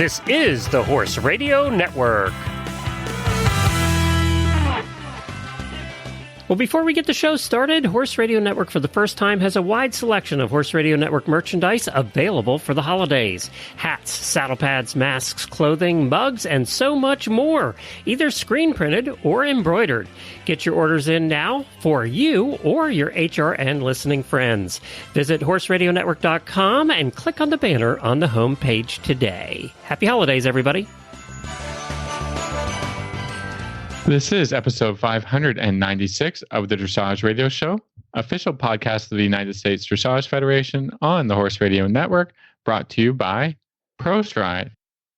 This is the Horse Radio Network. Well, before we get the show started, Horse Radio Network for the first time has a wide selection of Horse Radio Network merchandise available for the holidays. Hats, saddle pads, masks, clothing, mugs, and so much more, either screen printed or embroidered. Get your orders in now for you or your HRN listening friends. Visit horseradionetwork.com and click on the banner on the home page today. Happy holidays, everybody. This is episode 596 of the Dressage Radio Show, official podcast of the United States Dressage Federation on the Horse Radio Network, brought to you by ProStride.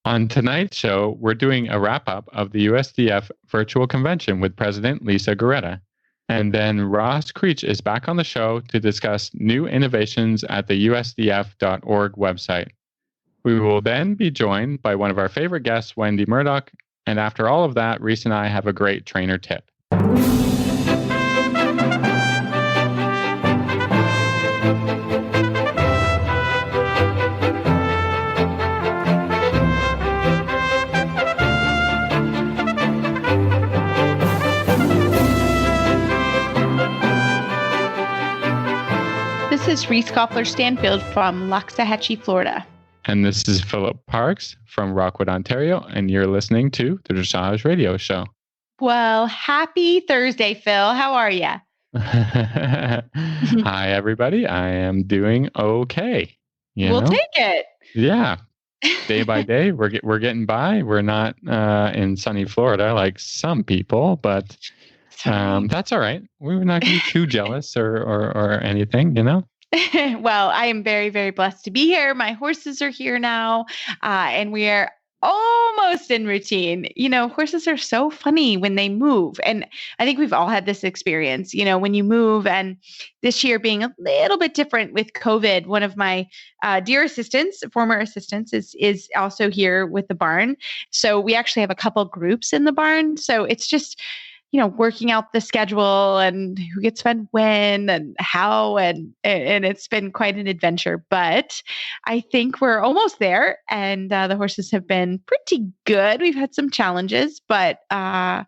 On tonight's show, we're doing a wrap-up of the USDF virtual convention with President Lisa Gorretta. And then Ross Creech is back on the show to discuss new innovations at the USDF.org website. We will then be joined by one of our favorite guests, Wendy Murdoch. And after all of that, Reese and I have a great trainer tip. This is Reese Koffler-Stanfield from Loxahatchee, Florida. And this is Philip Parks from Rockwood, Ontario, and you're listening to the Dressage Radio Show. Well, happy Thursday, Phil. How are you? Hi, everybody. I am doing okay. We'll take it. Yeah. Day by day, we're getting by. We're not in sunny Florida like some people, but that's all right. We're not going to be too jealous or anything, you know? Well, I am very, very blessed to be here. My horses are here now, and we are almost in routine. You know, horses are so funny when they move. And I think we've all had this experience, you know, when you move, and this year being a little bit different with COVID. One of my dear assistants, former assistants, is also here with the barn. So we actually have a couple groups in the barn. So it's just, you know, working out the schedule and who gets fed when and how, and it's been quite an adventure, but I think we're almost there, and the horses have been pretty good. We've had some challenges, but there's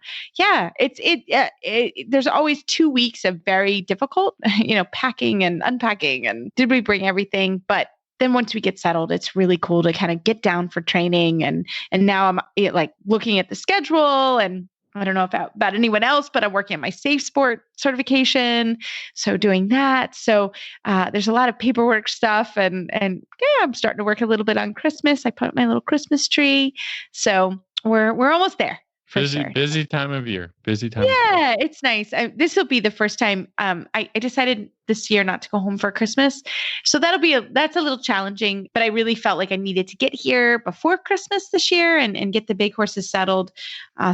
always 2 weeks of very difficult, you know, packing and unpacking and did we bring everything? But then once we get settled, it's really cool to kind of get down for training. And now I'm like looking at the schedule, and I don't know about anyone else, but I'm working on my Safe Sport certification. So doing that. So there's a lot of paperwork stuff, and I'm starting to work a little bit on Christmas. I put up my little Christmas tree. So we're almost there. Busy time of year. Yeah, it's nice. This will be the first time I decided this year not to go home for Christmas. So that's a little challenging, but I really felt like I needed to get here before Christmas this year and get the big horses settled.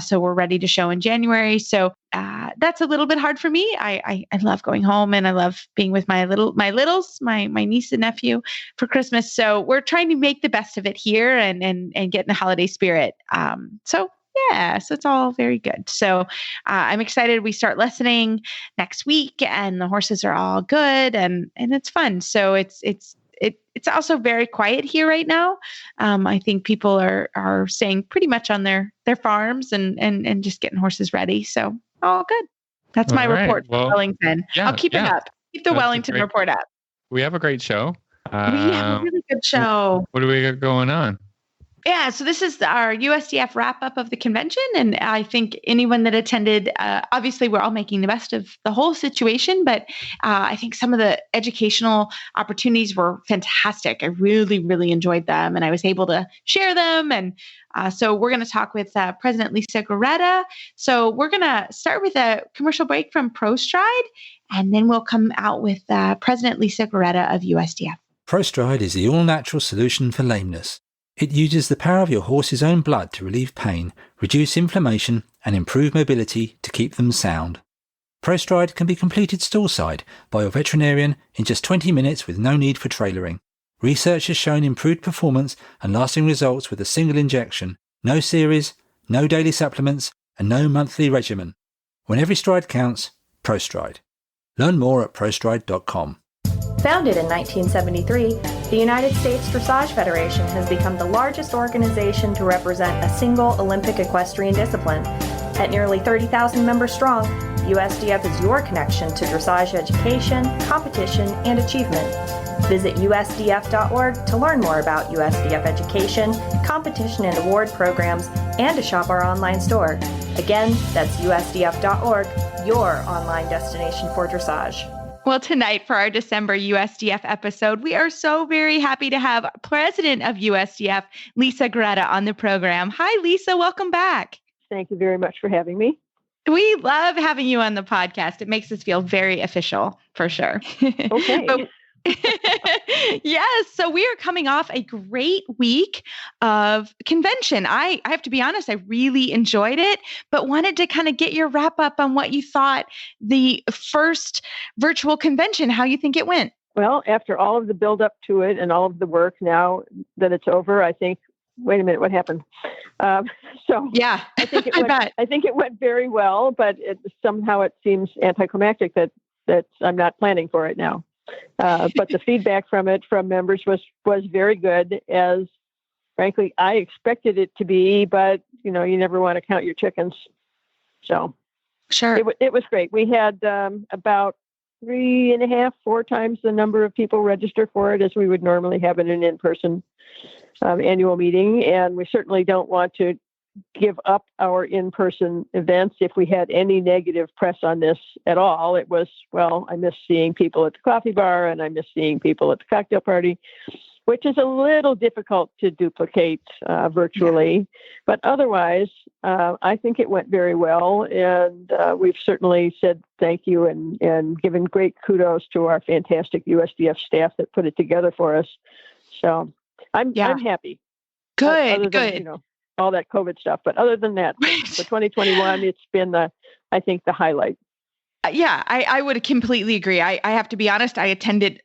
So we're ready to show in January. So that's a little bit hard for me. I love going home, and I love being with my littles, my niece and nephew for Christmas. So we're trying to make the best of it here and get in the holiday spirit. So it's all very good. So I'm excited. We start listening next week, and the horses are all good, and it's fun. So it's also very quiet here right now. I think people are staying pretty much on their farms and just getting horses ready. So all good. That's my report from Wellington. Yeah, I'll keep it up. Keep the Wellington report up. We have a great show. We have a really good show. What do we got going on? Yeah, so this is our USDF wrap-up of the convention, and I think anyone that attended, obviously we're all making the best of the whole situation, but I think some of the educational opportunities were fantastic. I really, really enjoyed them, and I was able to share them, and so we're going to talk with President Lisa Gorretta. So we're going to start with a commercial break from ProStride, and then we'll come out with President Lisa Gorretta of USDF. ProStride is the all-natural solution for lameness. It uses the power of your horse's own blood to relieve pain, reduce inflammation, and improve mobility to keep them sound. ProStride can be completed stallside by your veterinarian in just 20 minutes with no need for trailering. Research has shown improved performance and lasting results with a single injection, no series, no daily supplements, and no monthly regimen. When every stride counts, ProStride. Learn more at prostride.com. Founded in 1973, the United States Dressage Federation has become the largest organization to represent a single Olympic equestrian discipline. At nearly 30,000 members strong, USDF is your connection to dressage education, competition, and achievement. Visit USDF.org to learn more about USDF education, competition and award programs, and to shop our online store. Again, that's USDF.org, your online destination for dressage. Well, tonight for our December USDF episode, we are so very happy to have President of USDF, Lisa Gorretta, on the program. Hi, Lisa. Welcome back. Thank you very much for having me. We love having you on the podcast. It makes us feel very official, for sure. Okay. Yes. So we are coming off a great week of convention. I have to be honest, I really enjoyed it, but wanted to kind of get your wrap up on what you thought the first virtual convention, how you think it went. Well, after all of the build up to it and all of the work, now that it's over, I think, wait a minute, what happened? Yeah, I think it went very well, but somehow it seems anticlimactic that I'm not planning for it now. But the feedback from members was very good, as frankly I expected it to be. But you never want to count your chickens. So sure, it was great. We had about 3.5, 4 times the number of people register for it as we would normally have in an in-person annual meeting, and we certainly don't want to give up our in-person events if we had any negative press on this at all. It was, well, I miss seeing people at the coffee bar and I miss seeing people at the cocktail party, which is a little difficult to duplicate virtually. Yeah. But otherwise, I think it went very well. And we've certainly said thank you and given great kudos to our fantastic USDF staff that put it together for us. So I'm happy. Good. All that COVID stuff. But other than that, for 2021, it's been I think the highlight. Yeah, I would completely agree. I have to be honest, I attended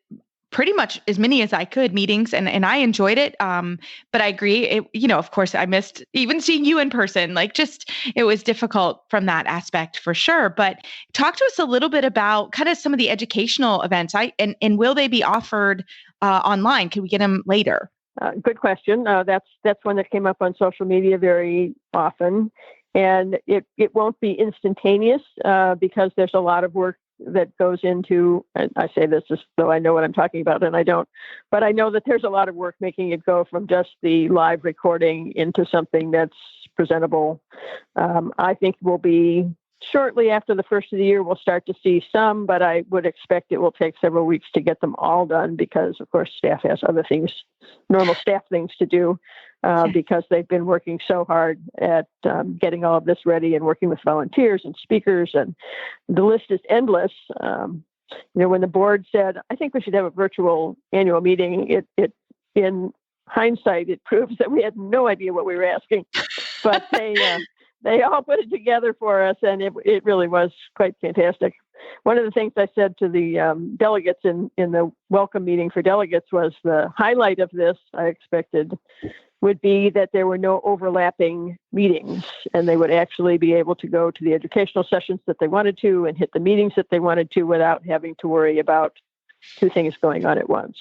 pretty much as many as I could meetings and I enjoyed it. But I agree. Of course I missed even seeing you in person, it was difficult from that aspect for sure. But talk to us a little bit about kind of some of the educational events and will they be offered online? Can we get them later? Good question. That's one that came up on social media very often, and it won't be instantaneous because there's a lot of work that goes into. And I say this as though I know what I'm talking about, and I don't. But I know that there's a lot of work making it go from just the live recording into something that's presentable. I think will be. Shortly after the first of the year, we'll start to see some, but I would expect it will take several weeks to get them all done because, of course, staff has other things, normal staff things to do because they've been working so hard at getting all of this ready and working with volunteers and speakers, and the list is endless. When the board said, I think we should have a virtual annual meeting, it in hindsight, it proves that we had no idea what we were asking, but they all put it together for us, and it really was quite fantastic. One of the things I said to the delegates in the welcome meeting for delegates was the highlight of this, I expected, would be that there were no overlapping meetings, and they would actually be able to go to the educational sessions that they wanted to and hit the meetings that they wanted to without having to worry about 2 things going on at once.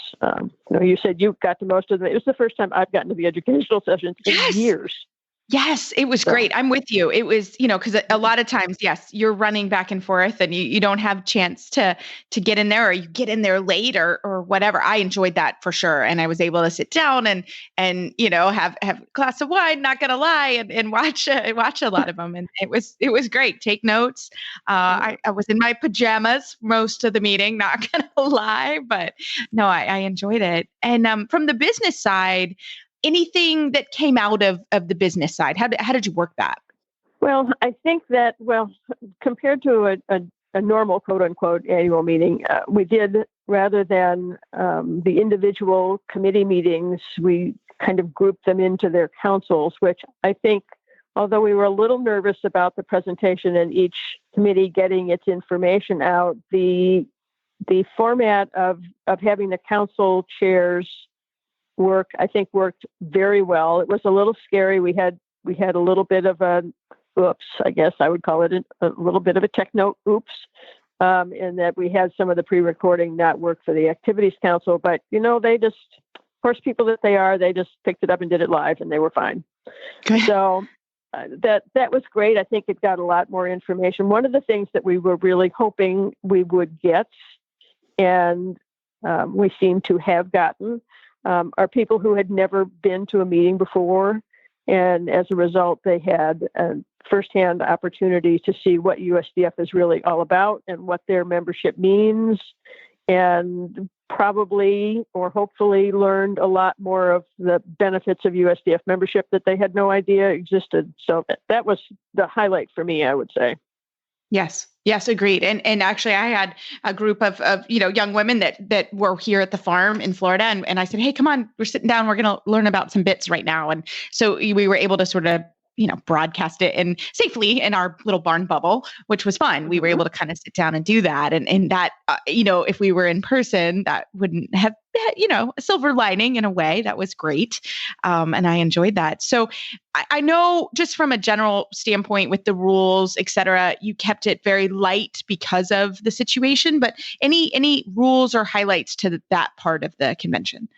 You said you got to most of them. It was the first time I've gotten to the educational sessions in years. Yes, it was great. I'm with you. It was, because a lot of times, yes, you're running back and forth and you don't have a chance to get in there, or you get in there late or whatever. I enjoyed that for sure. And I was able to sit down and have a glass of wine, not going to lie, and watch a lot of them. And it was great. Take notes. I was in my pajamas most of the meeting, not going to lie, but no, I enjoyed it. And from the business side, anything that came out of the business side? How did you work that? Well, I think that, compared to a normal quote unquote annual meeting, we did, rather than the individual committee meetings, we kind of grouped them into their councils, which I think, although we were a little nervous about the presentation and each committee getting its information out, the format of having the council chairs worked very well. It was a little scary. We had a little bit of a oops, I guess I would call it a little bit of a techno oops and that we had some of the pre-recording not work for the Activities Council. But, they just, horse people that they are, they just picked it up and did it live, and they were fine. Good. So that was great. I think it got a lot more information. One of the things that we were really hoping we would get, and we seem to have gotten, are people who had never been to a meeting before. And as a result, they had a firsthand opportunity to see what USDF is really all about and what their membership means, and probably or hopefully learned a lot more of the benefits of USDF membership that they had no idea existed. So that was the highlight for me, I would say. Yes, agreed. And actually, I had a group of young women that were here at the farm in Florida, and I said, hey, come on, we're sitting down, we're going to learn about some bits right now. And so we were able to sort of broadcast it and safely in our little barn bubble, which was fun. We were able to kind of sit down and do that. And that, if we were in person, that wouldn't have, a silver lining in a way. That was great. And I enjoyed that. So I know just from a general standpoint with the rules, et cetera, you kept it very light because of the situation, but any rules or highlights to that part of the convention?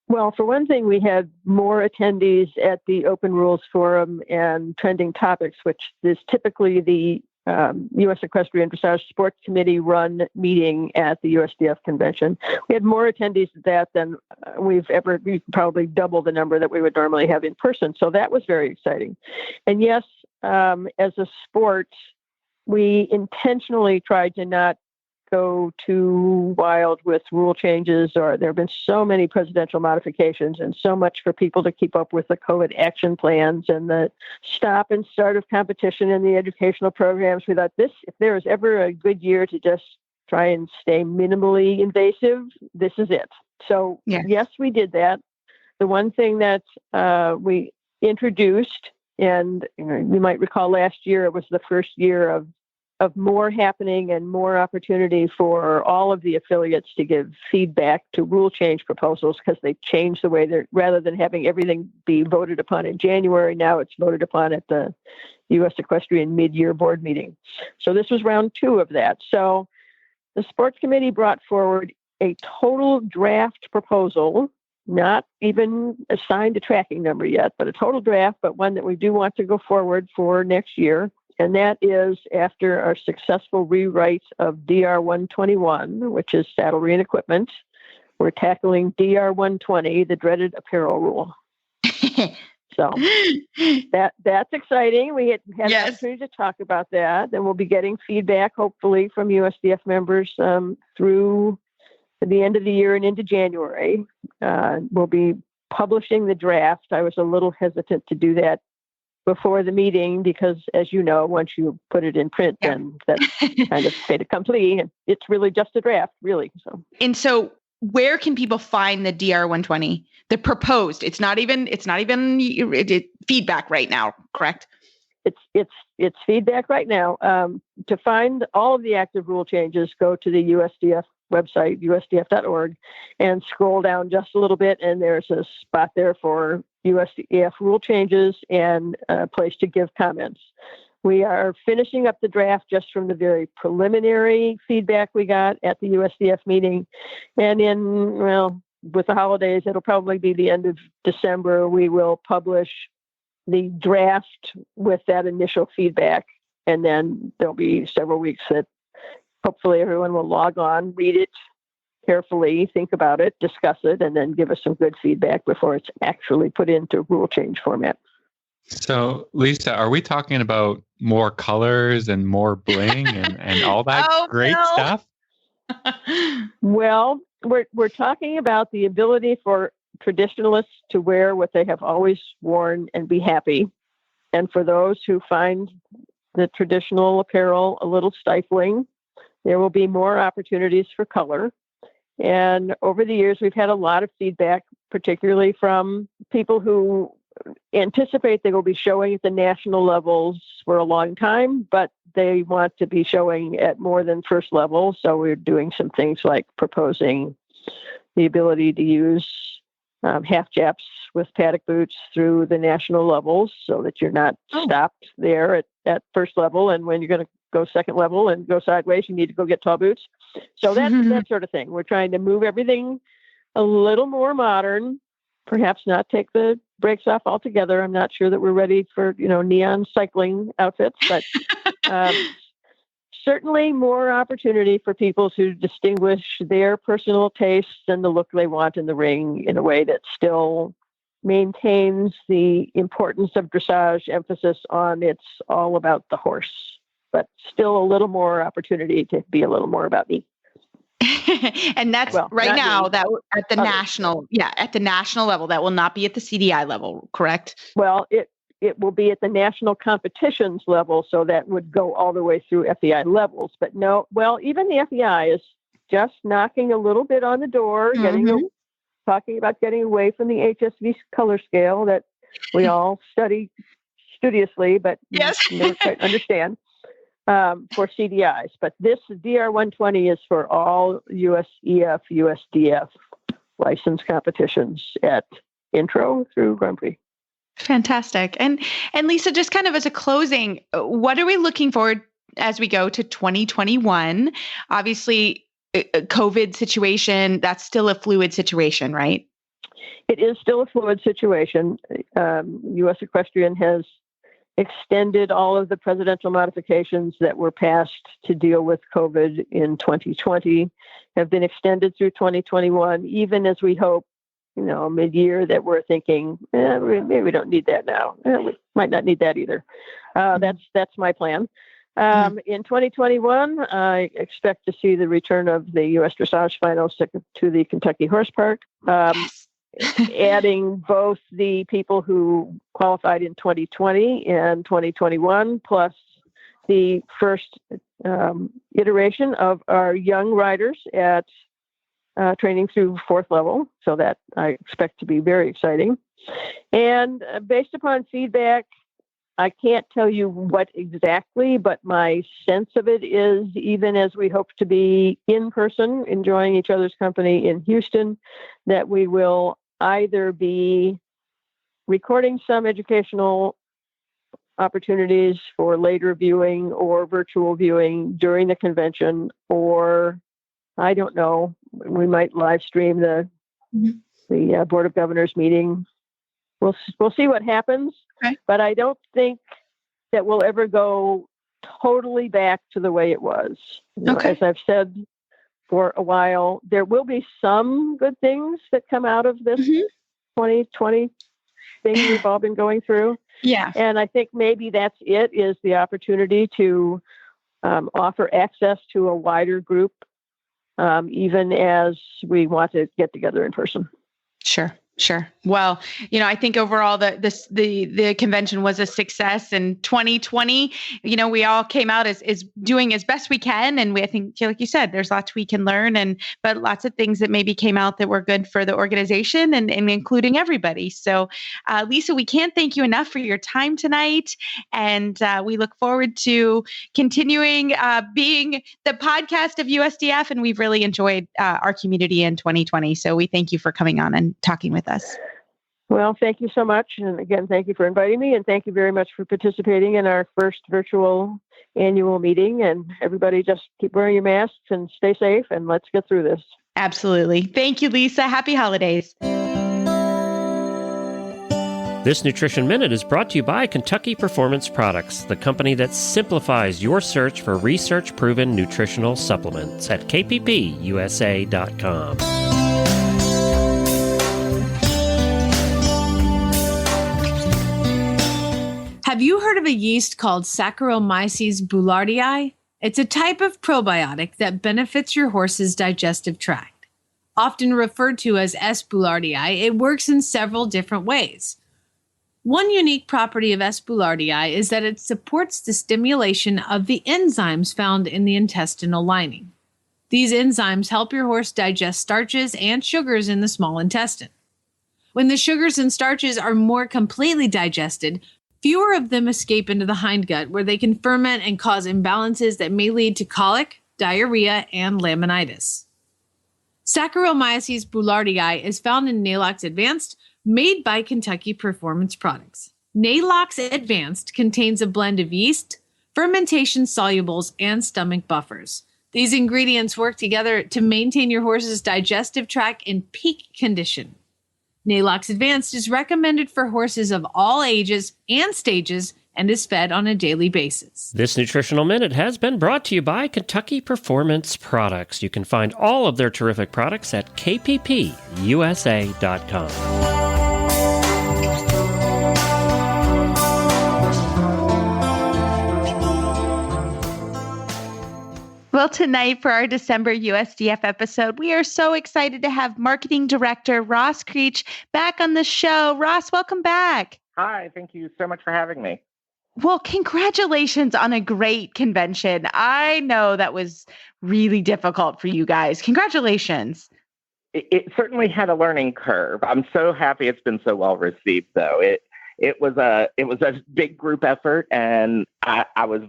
Well, for one thing, we had more attendees at the Open Rules Forum and Trending Topics, which is typically the U.S. Equestrian Dressage Sports Committee run meeting at the USDF convention. We had more attendees at that than we've probably double the number that we would normally have in person. So that was very exciting. And yes, as a sport, we intentionally tried to not go too wild with rule changes, or there have been so many presidential modifications and so much for people to keep up with the COVID action plans and the stop and start of competition in the educational programs. We thought if there is ever a good year to just try and stay minimally invasive, this is it. So yes, we did that. The one thing that we introduced, and you might recall last year, it was the first year of more happening and more opportunity for all of the affiliates to give feedback to rule change proposals, because they changed the way rather than having everything be voted upon in January, now it's voted upon at the U.S. Equestrian mid-year board meeting. So this was round 2 of that. So the sports committee brought forward a total draft proposal, not even assigned a tracking number yet, but a total draft, but one that we do want to go forward for next year. And that is after our successful rewrite of DR 121, which is saddlery and equipment. We're tackling DR 120, the dreaded apparel rule. So that's exciting. We had an opportunity to talk about that, and we'll be getting feedback, hopefully, from USDF members through the end of the year and into January. We'll be publishing the draft. I was a little hesitant to do that before the meeting because, as you know, once you put it in print, then that's kind of fait accompli, and it's really just a draft, really. So where can people find the DR 120, the proposed? It's not even feedback right now, correct? It's feedback right now. To find all of the active rule changes, go to the USDF website, usdf.org, and scroll down just a little bit, and there's a spot there for USDF rule changes and a place to give comments. We are finishing up the draft just from the very preliminary feedback we got at the USDF meeting. And with the holidays, it'll probably be the end of December, we will publish the draft with that initial feedback. And then there'll be several weeks that hopefully everyone will log on, read it carefully, think about it, discuss it, and then give us some good feedback before it's actually put into rule change format. So, Lisa, are we talking about more colors and more bling and all that great stuff? Well, we're talking about the ability for traditionalists to wear what they have always worn and be happy. And for those who find the traditional apparel a little stifling, there will be more opportunities for color. And over the years, we've had a lot of feedback, particularly from people who anticipate they will be showing at the national levels for a long time, but they want to be showing at more than first level. So we're doing some things like proposing the ability to use half japs with paddock boots through the national levels so that you're not stopped there at first level. And when you're going to go second level and go sideways, you need to go get tall boots. So that's that sort of thing. We're trying to move everything a little more modern, perhaps not take the brakes off altogether. I'm not sure that we're ready for, neon cycling outfits, but certainly more opportunity for people to distinguish their personal tastes and the look they want in the ring in a way that still maintains the importance of dressage, emphasis on it's all about the horse, but still a little more opportunity to be a little more about me. And that's right now that at the national level, that will not be at the CDI level, correct? Well, it will be at the national competitions level, so that would go all the way through FEI levels. But no, well, even the FEI is just knocking a little bit on the door, talking about getting away from the HSV color scale that we all study studiously, but never quite understand for CDIs. But this DR120 is for all USEF, USDF license competitions at intro through Grand Prix. Fantastic. And Lisa, just kind of as a closing, what are we looking forward as we go to 2021? Obviously, COVID situation, that's still a fluid situation, right? It is still a fluid situation. U.S. Equestrian has extended all of the presidential modifications that were passed to deal with COVID in 2020, have been extended through 2021, even as we hope, mid-year that we're thinking, maybe we don't need that now. We might not need that either. That's my plan. In 2021, I expect to see the return of the U.S. Dressage Finals to the Kentucky Horse Park, adding both the people who qualified in 2020 and 2021, plus the first iteration of our young riders at training through fourth level. So that I expect to be very exciting. And based upon feedback, I can't tell you what exactly, but my sense of it is, even as we hope to be in person, enjoying each other's company in Houston, that we will either be recording some educational opportunities for later viewing or virtual viewing during the convention, or I don't know, we might live stream the Board of Governors meeting. We'll see what happens. Okay. But I don't think that we'll ever go totally back to the way it was. As I've said for a while, there will be some good things that come out of this 2020 thing we've all been going through. Yeah. And I think maybe that's it, is the opportunity to offer access to a wider group, even as we want to get together in person. Sure. Well, I think overall the convention was a success, and 2020, we all came out as doing as best we can. And I think, like you said, there's lots we can learn, but lots of things that maybe came out that were good for the organization and including everybody. So, Lisa, we can't thank you enough for your time tonight. And we look forward to continuing being the podcast of USDF. And we've really enjoyed our community in 2020. So we thank you for coming on and talking with us. Well, thank you so much. And again, thank you for inviting me, and thank you very much for participating in our first virtual annual meeting. And everybody just keep wearing your masks and stay safe, and let's get through this. Absolutely. Thank you, Lisa. Happy holidays. This Nutrition Minute is brought to you by Kentucky Performance Products, the company that simplifies your search for research-proven nutritional supplements at kppusa.com. Have you heard of a yeast called Saccharomyces boulardii? It's a type of probiotic that benefits your horse's digestive tract. Often referred to as S. boulardii, it works in several different ways. One unique property of S. boulardii is that it supports the stimulation of the enzymes found in the intestinal lining. These enzymes help your horse digest starches and sugars in the small intestine. When the sugars and starches are more completely digested, fewer of them escape into the hindgut, where they can ferment and cause imbalances that may lead to colic, diarrhea, and laminitis. Saccharomyces boulardii is found in Nalox Advanced, made by Kentucky Performance Products. Nalox Advanced contains a blend of yeast, fermentation solubles, and stomach buffers. These ingredients work together to maintain your horse's digestive tract in peak condition. Nalox Advanced is recommended for horses of all ages and stages and is fed on a daily basis. This Nutritional Minute has been brought to you by Kentucky Performance Products. You can find all of their terrific products at kppusa.com. Well, tonight for our December USDF episode, we are so excited to have Marketing Director Ross Creech back on the show. Ross, welcome back. Hi, thank you so much for having me. Well, congratulations on a great convention. I know that was really difficult for you guys. Congratulations. It certainly had a learning curve. I'm so happy it's been so well received, though. It was a big group effort, and I was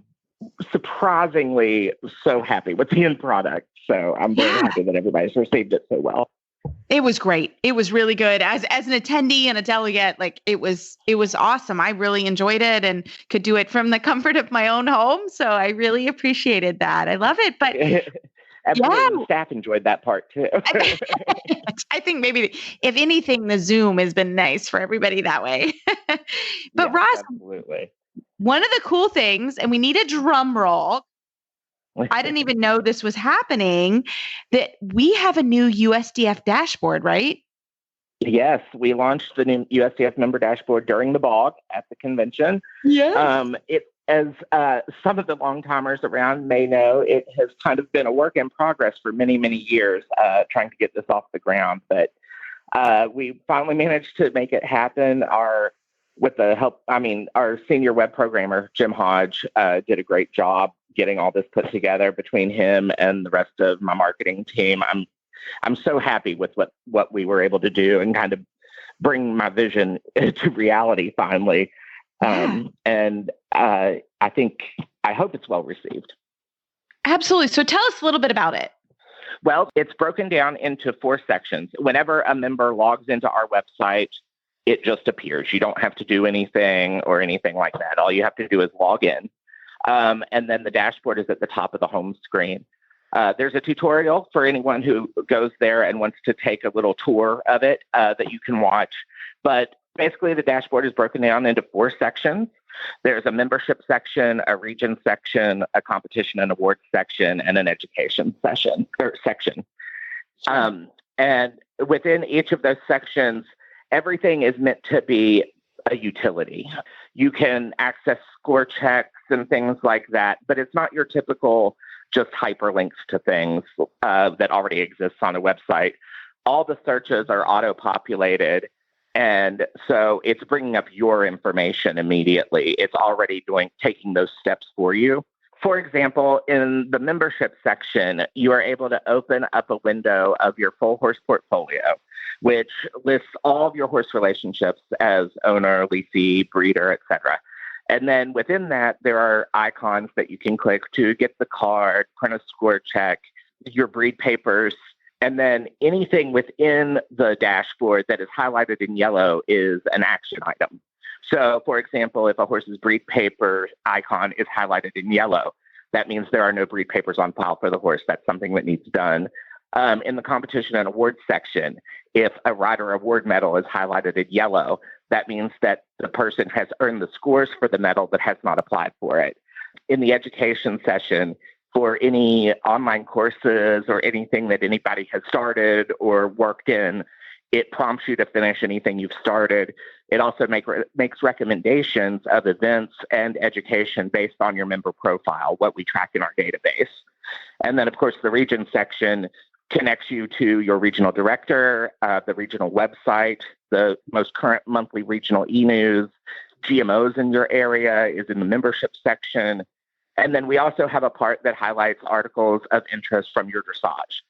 surprisingly so happy with the end product. So I'm very happy that everybody's received it so well. It was great. It was really good. As an attendee and a delegate, like it was awesome. I really enjoyed it and could do it from the comfort of my own home. So I really appreciated that. I love it. But everyone the staff enjoyed that part too. I think maybe if anything, the Zoom has been nice for everybody that way. But Ross, absolutely. One of the cool things, and we need a drum roll, I didn't even know this was happening, that we have a new USDF dashboard, right? Yes, we launched the new USDF member dashboard during the BOG at the convention. Yes. As some of the long-timers around may know, it has kind of been a work in progress for many, many years, trying to get this off the ground. But we finally managed to make it happen. With the help, our senior web programmer, Jim Hodge, did a great job getting all this put together between him and the rest of my marketing team. I'm so happy with what we were able to do and kind of bring my vision to reality finally. And I hope it's well received. Absolutely. So tell us a little bit about it. Well, it's broken down into 4 sections. Whenever a member logs into our website, it just appears. You don't have to do anything or anything like that. All you have to do is log in. And then the dashboard is at the top of the home screen. There's a tutorial for anyone who goes there and wants to take a little tour of it that you can watch. But basically, the dashboard is broken down into 4 sections. There's a membership section, a region section, a competition and awards section, and an education section. And within each of those sections, everything is meant to be a utility. You can access score checks and things like that, but it's not your typical just hyperlinks to things that already exists on a website. All the searches are auto-populated, and so it's bringing up your information immediately. It's already taking those steps for you. For example, in the membership section, you are able to open up a window of your full horse portfolio, which lists all of your horse relationships as owner, leasee, breeder, etc. And then within that, there are icons that you can click to get the card, print a score check, your breed papers, and then anything within the dashboard that is highlighted in yellow is an action item. So, for example, if a horse's breed paper icon is highlighted in yellow, that means there are no breed papers on file for the horse. That's something that needs done. In the competition and awards section, if a rider award medal is highlighted in yellow, that means that the person has earned the scores for the medal but has not applied for it. In the education session, for any online courses or anything that anybody has started or worked in, it prompts you to finish anything you've started. It also makes recommendations of events and education based on your member profile, what we track in our database. And then, of course, the region section connects you to your regional director, the regional website, the most current monthly regional e-news, GMOs in your area is in the membership section. And then we also have a part that highlights articles of interest from your dressage.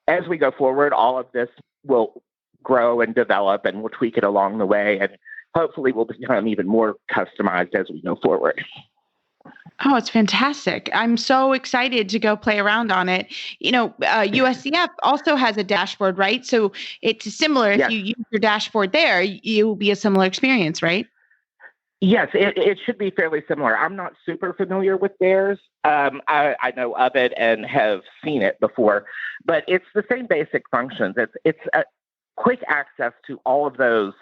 As we go forward, all of this will grow and develop, and we'll tweak it along the way, and hopefully will become even more customized as we go forward. Oh, it's fantastic. I'm so excited to go play around on it. USDF also has a dashboard, right? So it's similar. If you use your dashboard there, you will be a similar experience, right? Yes, it should be fairly similar. I'm not super familiar with theirs. I know of it and have seen it before, but it's the same basic functions. It's a quick access to all of those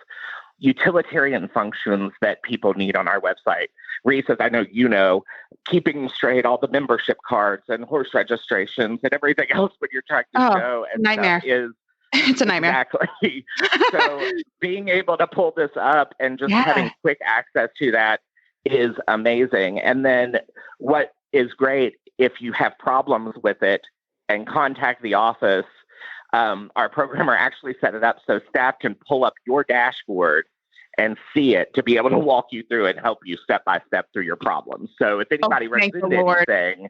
utilitarian functions that people need on our website. Reese, as I know you know, keeping straight all the membership cards and horse registrations and everything else when you're trying to show and nightmare. Is it's a nightmare. Exactly. So being able to pull this up and just having quick access to that is amazing. And then what is great, if you have problems with it and contact the office, our programmer actually set it up so staff can pull up your dashboard and see it to be able to walk you through it and help you step by step through your problems. So if anybody runs into anything,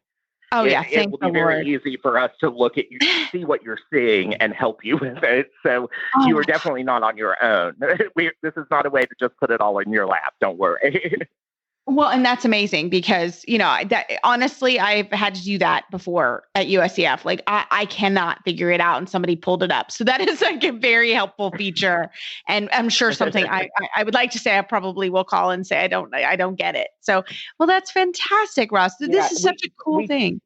it will be very easy for us to look at you, see what you're seeing, and help you with it. So you are definitely not on your own. This is not a way to just put it all in your lap. Don't worry. Well, and that's amazing because, honestly, I've had to do that before at USDF. Like I cannot figure it out and somebody pulled it up. So that is like a very helpful feature. And I'm sure something I would like to say, I probably will call and say, I don't get it. So, well, that's fantastic, Ross. This is such a cool thing.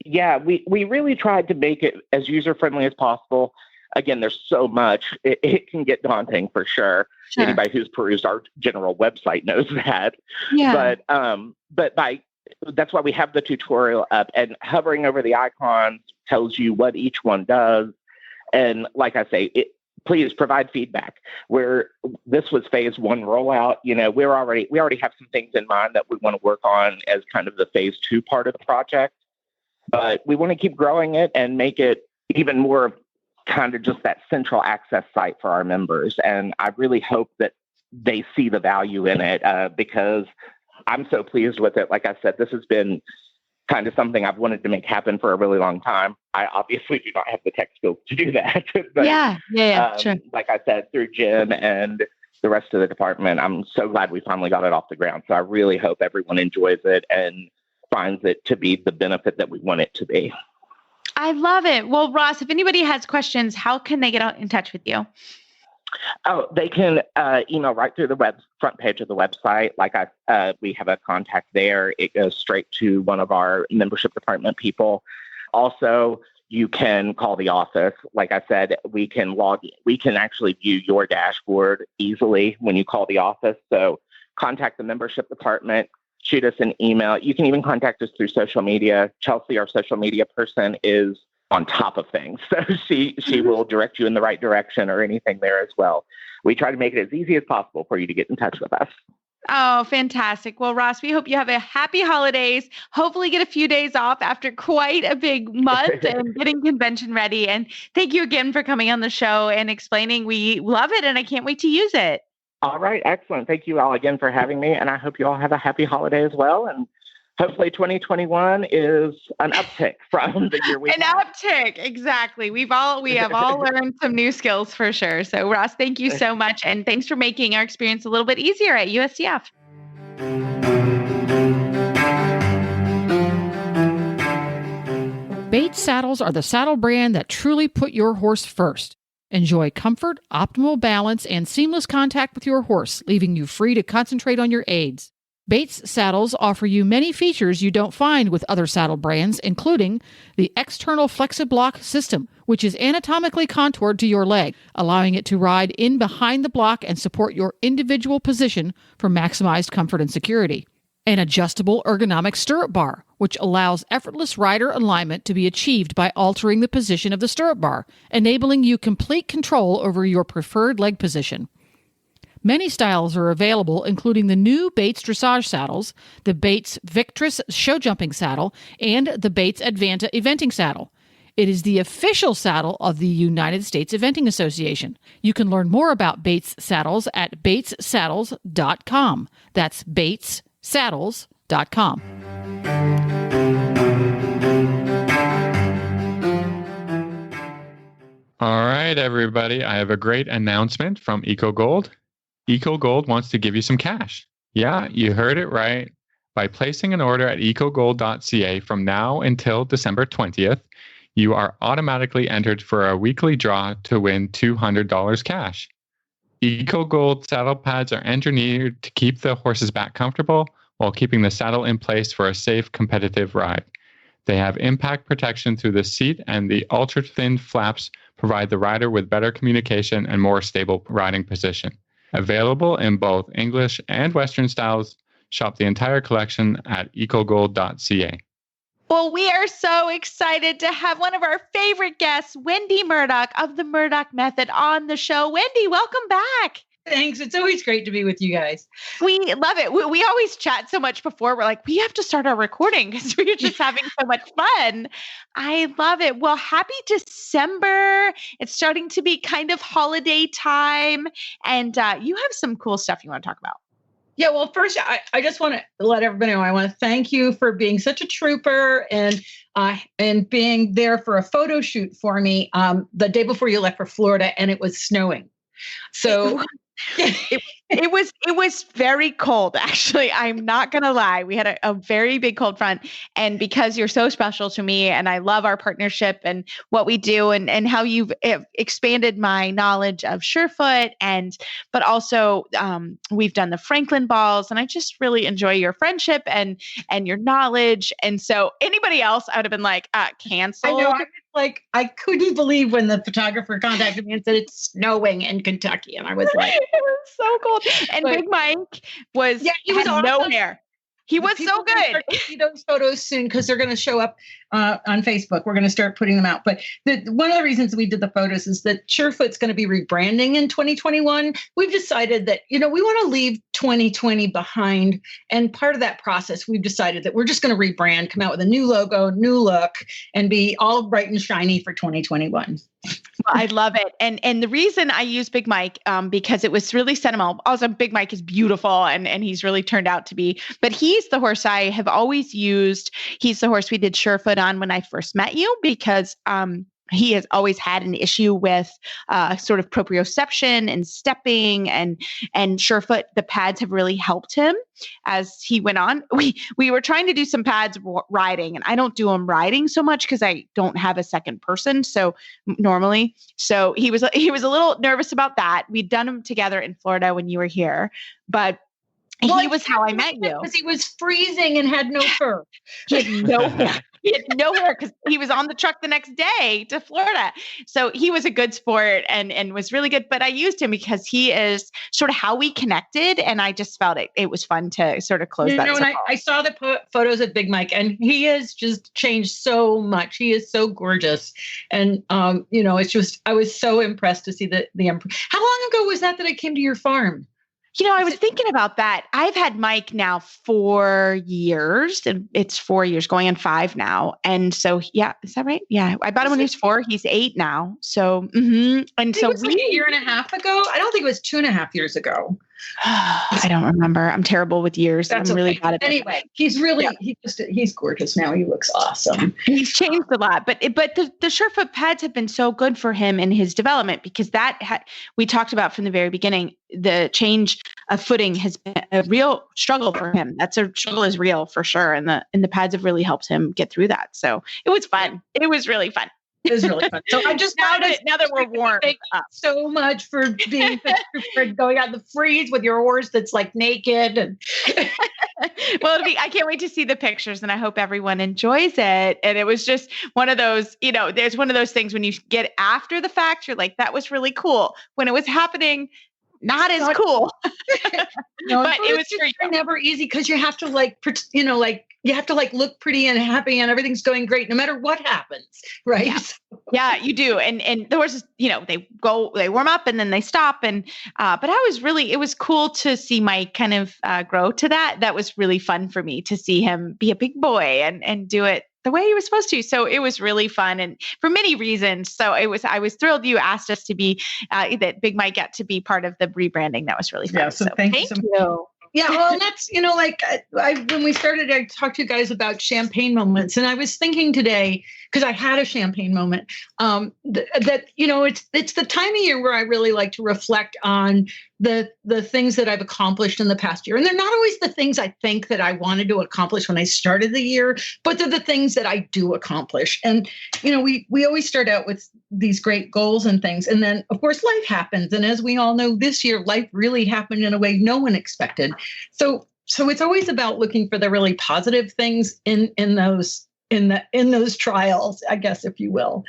Yeah, we really tried to make it as user-friendly as possible. Again, there's so much. It can get daunting for sure. Anybody who's perused our general website knows that. Yeah. But that's why we have the tutorial up, and hovering over the icons tells you what each one does. And like I say, please provide feedback. Where this was phase 1 rollout, we already have some things in mind that we want to work on as kind of the phase 2 part of the project. But we want to keep growing it and make it even more of kind of just that central access site for our members. And I really hope that they see the value in it because I'm so pleased with it. Like I said, this has been kind of something I've wanted to make happen for a really long time. I obviously do not have the tech skills to do that. But, sure. Like I said, through Jim and the rest of the department, I'm so glad we finally got it off the ground. So I really hope everyone enjoys it and finds it to be the benefit that we want it to be. I love it. Well, Ross, if anybody has questions, how can they get in touch with you? Oh, they can email right through the front page of the website. We have a contact there. It goes straight to one of our membership department people. Also, you can call the office. Like I said, we can actually view your dashboard easily when you call the office. So contact the membership department. Shoot us an email. You can even contact us through social media. Chelsea, our social media person, is on top of things. So she will direct you in the right direction or anything there as well. We try to make it as easy as possible for you to get in touch with us. Oh, fantastic. Well, Ross, we hope you have a happy holidays. Hopefully get a few days off after quite a big month and getting convention ready. And thank you again for coming on the show and explaining. We love it and I can't wait to use it. All right. Excellent. Thank you all again for having me. And I hope you all have a happy holiday as well. And hopefully 2021 is an uptick from the year we had. An uptick. Exactly. We have all learned some new skills for sure. So Ross, thank you so much. And thanks for making our experience a little bit easier at USDF. Bates saddles are the saddle brand that truly put your horse first. Enjoy comfort, optimal balance, and seamless contact with your horse, leaving you free to concentrate on your aids. Bates saddles offer you many features you don't find with other saddle brands, including the external FlexiBlock system, which is anatomically contoured to your leg, allowing it to ride in behind the block and support your individual position for maximized comfort and security. An adjustable ergonomic stirrup bar, which allows effortless rider alignment to be achieved by altering the position of the stirrup bar, enabling you complete control over your preferred leg position. Many styles are available, including the new Bates Dressage saddles, the Bates Victress show jumping saddle, and the Bates Advanta eventing saddle. It is the official saddle of the United States Eventing Association. You can learn more about Bates saddles at batessaddles.com. That's batessaddles.com. All right, everybody. I have a great announcement from EcoGold. EcoGold wants to give you some cash. Yeah, you heard it right. By placing an order at ecogold.ca from now until December 20th, you are automatically entered for a weekly draw to win $200 cash. Eco Gold saddle pads are engineered to keep the horse's back comfortable while keeping the saddle in place for a safe, competitive ride. They have impact protection through the seat, and the ultra-thin flaps provide the rider with better communication and more stable riding position. Available in both English and Western styles, shop the entire collection at ecogold.ca. Well, we are so excited to have one of our favorite guests, Wendy Murdoch of the Murdoch Method, on the show. Wendy, welcome back. Thanks. It's always great to be with you guys. We love it. We always chat so much before. We're like, we have to start our recording because we're just having so much fun. I love it. Well, happy December. It's starting to be kind of holiday time. And you have some cool stuff you want to talk about. Yeah, well, first, I just want to let everybody know, I want to thank you for being such a trooper and being there for a photo shoot for me the day before you left for Florida, and it was snowing. So it was very cold, actually. I'm not going to lie. We had a very big cold front. And because you're so special to me and I love our partnership and what we do and how you've expanded my knowledge of Surefoot but also we've done the Franklin balls, and I just really enjoy your friendship and your knowledge. And so anybody else, I would have been like, cancel. I know. I couldn't believe when the photographer contacted me and said it's snowing in Kentucky. And I was like, it was so cold. And Big Mike he was awesome. No hair. He was so good. See those photos soon because they're going to show up on Facebook. We're going to start putting them out. But one of the reasons we did the photos is that Surefoot's going to be rebranding in 2021. We've decided that, we want to leave 2020 behind. And part of that process, we've decided that we're just going to rebrand, come out with a new logo, new look, and be all bright and shiny for 2021. I love it. And the reason I use Big Mike, because it was really sentimental. Also, Big Mike is beautiful and he's really turned out to be, but he's the horse I have always used. He's the horse we did Surefoot on when I first met you because, he has always had an issue with sort of proprioception and stepping and Surefoot. The pads have really helped him as he went on. We were trying to do some pads riding, and I don't do them riding so much because I don't have a second person. So normally, he was a little nervous about that. We'd done them together in Florida when you were here, but he was how I met you. Because he was freezing and had no fur. He had no hair. He had no hair because he was on the truck the next day to Florida. So he was a good sport and was really good. But I used him because he is sort of how we connected. And I just felt it was fun to sort of close that. And I saw the photos of Big Mike, and he has just changed so much. He is so gorgeous. And, it's just, I was so impressed to see the how long ago was that I came to your farm? I was thinking about that. I've had Mike now 4 years, and it's 4 years going on 5 now. And so, yeah, is that right? Yeah. I bought him when he was 4. He's 8 now. So, and so it was like a year and a half ago. I don't think it was 2.5 years ago. I don't remember. I'm terrible with years. I'm really bad at it. Anyway, he's really, he's gorgeous now. He looks awesome. He's changed a lot, but the Surefoot pads have been so good for him in his development because we talked about from the very beginning, the change of footing has been a real struggle for him. That's a struggle is real for sure. And the pads have really helped him get through that. So it was fun. It was really fun. It was really fun. So I just now that we're warm. Thank you so much for being for going out in the freeze with your horse that's like naked. And well, I can't wait to see the pictures, and I hope everyone enjoys it. And it was just one of those, there's one of those things when you get after the fact, you're like, that was really cool. When it was happening, not as cool. But it was never easy because you have to you have to look pretty and happy and everything's going great no matter what happens, right? Yeah, you do. And the horses, they warm up and then they stop. And but it was cool to see Mike kind of grow to that. That was really fun for me to see him be a big boy and do it the way he was supposed to. So it was really fun and for many reasons. So I was thrilled you asked us to be, that Big Mike got to be part of the rebranding. That was really fun. Yeah, so thank you so much. Yeah, well, and that's, when we started, I talked to you guys about champagne moments. And I was thinking today, because I had a champagne moment, that, it's the time of year where I really like to reflect on the things that I've accomplished in the past year. And they're not always the things I think that I wanted to accomplish when I started the year, but they're the things that I do accomplish. And, we always start out with these great goals and things. And then, of course, life happens. And as we all know, this year, life really happened in a way no one expected. So it's always about looking for the really positive things in those trials, I guess, if you will.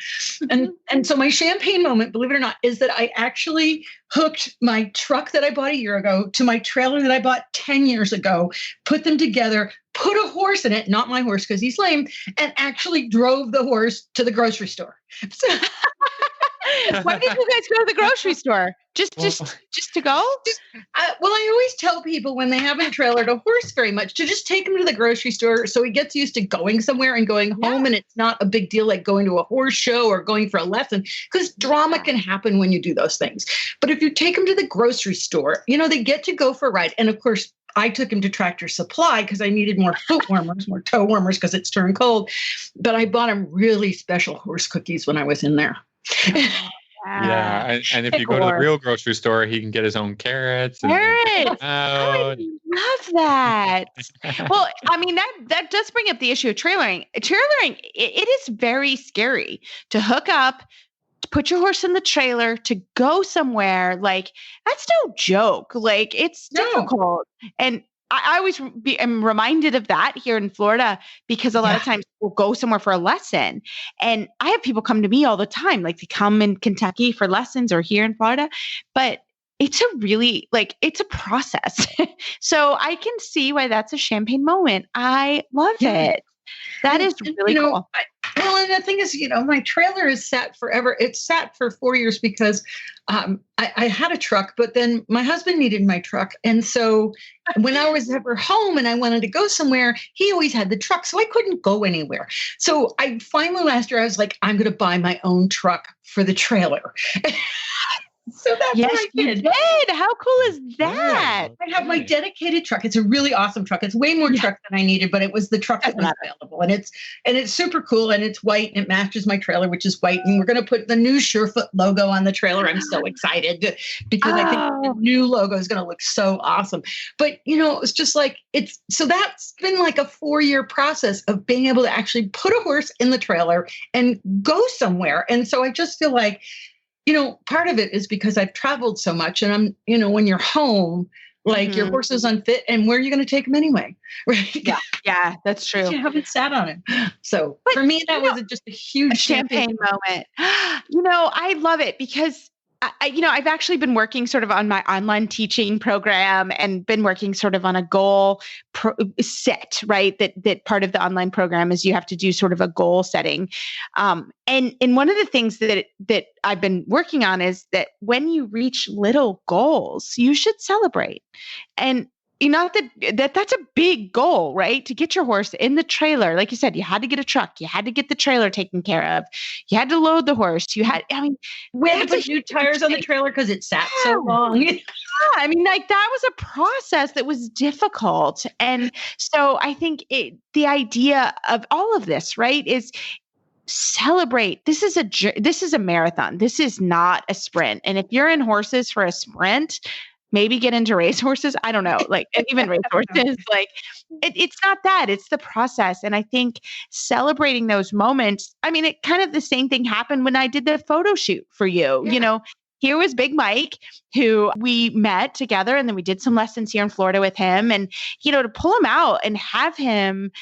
And so my champagne moment, believe it or not, is that I actually hooked my truck that I bought a year ago to my trailer that I bought 10 years ago, put them together, put a horse in it, not my horse because he's lame, and actually drove the horse to the grocery store. So Why did you guys go to the grocery store? Just to go? Well, I always tell people when they haven't trailered a horse very much to just take him to the grocery store so he gets used to going somewhere and going home, and it's not a big deal like going to a horse show or going for a lesson, because drama can happen when you do those things. But if you take him to the grocery store, they get to go for a ride. And of course, I took him to Tractor Supply because I needed more foot warmers, more toe warmers because it's turned cold. But I bought him really special horse cookies when I was in there. Yeah, and if you go to the real grocery store, he can get his own carrots. Carrots! I love that. Well, I mean, that does bring up the issue of trailering. Trailering, it is very scary to hook up, to put your horse in the trailer, to go somewhere. Like, that's no joke. Like, it's difficult. And I always am reminded of that here in Florida because a lot of times we'll go somewhere for a lesson. And I have people come to me all the time, like they come in Kentucky for lessons or here in Florida. But it's it's a process. So I can see why that's a champagne moment. I love it. That is really cool. And the thing is, my trailer is sat forever. It's sat for 4 years because I had a truck, but then my husband needed my truck. And so when I was ever home and I wanted to go somewhere, he always had the truck. So I couldn't go anywhere. So I finally last year, I was like, I'm going to buy my own truck for the trailer. So that's what I did. You did. How cool is that? I have my dedicated truck. It's a really awesome truck. It's way more truck than I needed, but it was the truck that was available. And it's super cool, and it's white, and it matches my trailer, which is white. And we're going to put the new Surefoot logo on the trailer. I'm so excited because I think the new logo is going to look so awesome. But it's just like so that's been like a 4-year process of being able to actually put a horse in the trailer and go somewhere. And so I just feel like, part of it is because I've traveled so much, and I'm, when you're home, like your horse is unfit, and where are you going to take him anyway? Right? Yeah, that's true. You haven't sat on him. So for me, that was just a huge champagne moment. I love it because I've actually been working sort of on my online teaching program and been working sort of on a goal set, right? That part of the online program is you have to do sort of a goal setting. And one of the things that I've been working on is that when you reach little goals, you should celebrate. And that's a big goal, right? To get your horse in the trailer. Like you said, you had to get a truck. You had to get the trailer taken care of. You had to load the horse. We had to put new tires on the trailer because it sat so long. Yeah. That was a process that was difficult. And so I think the idea of all of this, right, is celebrate. This is a marathon. This is not a sprint. And if you're in horses for a sprint, maybe get into race horses. I don't know, even race horses, it's not that, it's the process. And I think celebrating those moments, it kind of the same thing happened when I did the photo shoot for you. Yeah. Here was Big Mike, who we met together, and then we did some lessons here in Florida with him, and, to pull him out and have him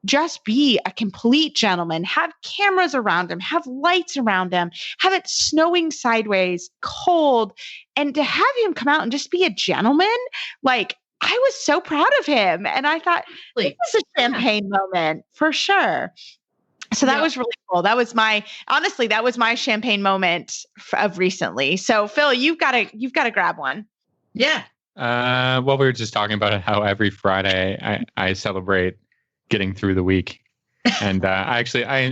just be a complete gentleman, have cameras around him, have lights around him, have it snowing sideways, cold, and to have him come out and just be a gentleman, I was so proud of him. And I thought, this is a champagne moment for sure. So that was really cool. That was my champagne moment of recently. So Phil, you've got to grab one. Yeah. Well, we were just talking about how every Friday I celebrate getting through the week. And I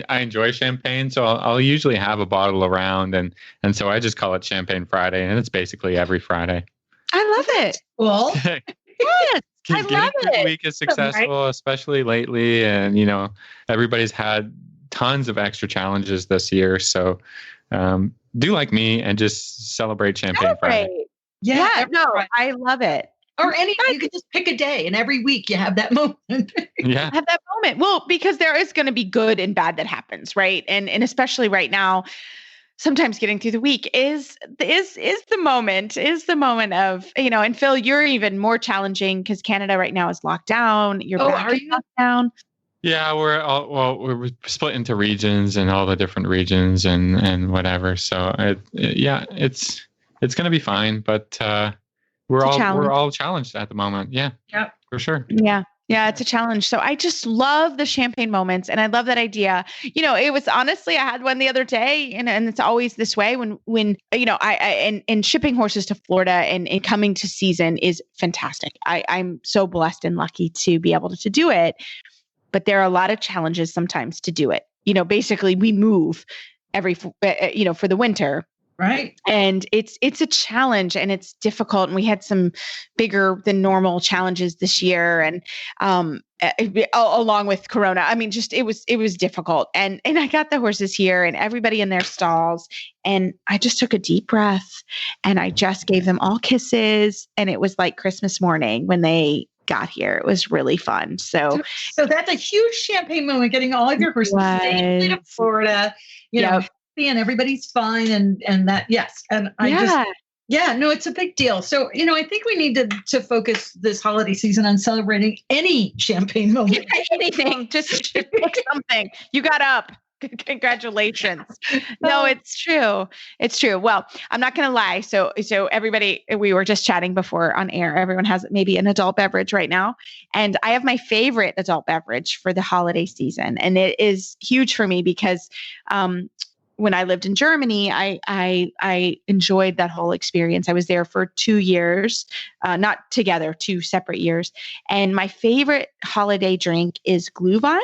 enjoy champagne, so I'll usually have a bottle around, and so I just call it Champagne Friday, and it's basically every Friday. I love it. Well, yes, I love it. The week is successful, especially lately, and everybody's had tons of extra challenges this year. So do like me and just celebrate Champagne Friday. Yeah, no, I love it. Or you could just pick a day, and every week you have that moment. Yeah, have that moment. Well, because there is going to be good and bad that happens, right? And especially right now, sometimes getting through the week is the moment of, and Phil, you're even more challenging because Canada right now is locked down. You're back in lockdown. Yeah, we're split into regions and all the different regions and whatever. So it's going to be fine, but we're all challenged at the moment. Yeah, for sure. Yeah, it's a challenge. So I just love the champagne moments, and I love that idea. It was honestly, I had one the other day, and it's always this way when and shipping horses to Florida and coming to season is fantastic. I'm so blessed and lucky to be able to do it, but there are a lot of challenges sometimes to do it. Basically we move for the winter. Right. And it's a challenge, and it's difficult. And we had some bigger than normal challenges this year. And, along with Corona, I mean, just, it was difficult. And I got the horses here and everybody in their stalls, and I just took a deep breath and I just gave them all kisses. And it was like Christmas morning when they got here. It was really fun. So that's a huge champagne moment, getting all of your horses safely to Florida, and everybody's fine. And that, yes. And it's a big deal. So, I think we need to focus this holiday season on celebrating any champagne moment. Anything, just pick something. You got up. Congratulations. No, it's true. It's true. Well, I'm not going to lie. So everybody, we were just chatting before on air. Everyone has maybe an adult beverage right now. And I have my favorite adult beverage for the holiday season. And it is huge for me because, when I lived in Germany, I enjoyed that whole experience. I was there for 2 years, not together, 2 separate years. And my favorite holiday drink is Glühwein,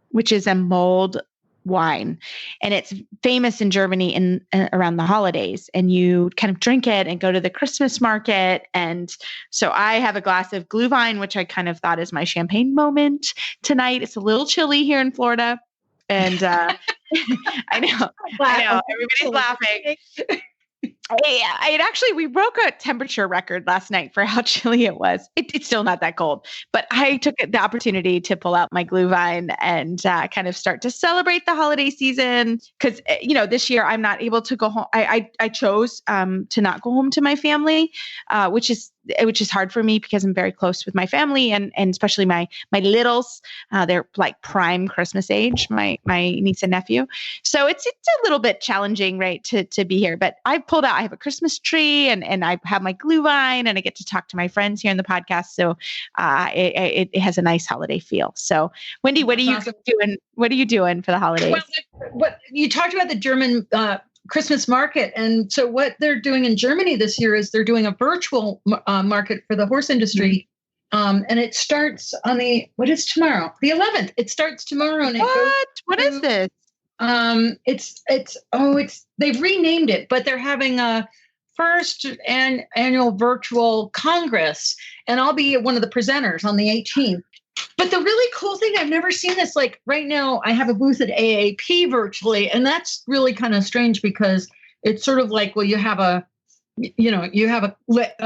which is a mulled wine. And it's famous in Germany around the holidays. And you kind of drink it and go to the Christmas market. And so I have a glass of Glühwein, which I kind of thought is my champagne moment tonight. It's a little chilly here in Florida. And I know, everybody's laughing. We broke a temperature record last night for how chilly it was. It's still not that cold, but I took the opportunity to pull out my Glühwein and kind of start to celebrate the holiday season. Because this year I'm not able to go home. I chose to not go home to my family, which is hard for me because I'm very close with my family and especially my littles. They're like prime Christmas age, my niece and nephew. So it's a little bit challenging, right, to be here. But I pulled out. I have a Christmas tree and I have my Glühwein and I get to talk to my friends here in the podcast. So it has a nice holiday feel. So Wendy, what are you doing? What are you doing for the holidays? Well, what you talked about the German Christmas market. And so what they're doing in Germany this year is they're doing a virtual market for the horse industry. And it starts on what is tomorrow? The 11th. It starts tomorrow. And What is this? They've renamed it, but they're having a first annual virtual Congress, and I'll be one of the presenters on the 18th. But the really cool thing, I've never seen this, like right now I have a booth at AAP virtually, and that's really kind of strange because it's sort of like, well, you have a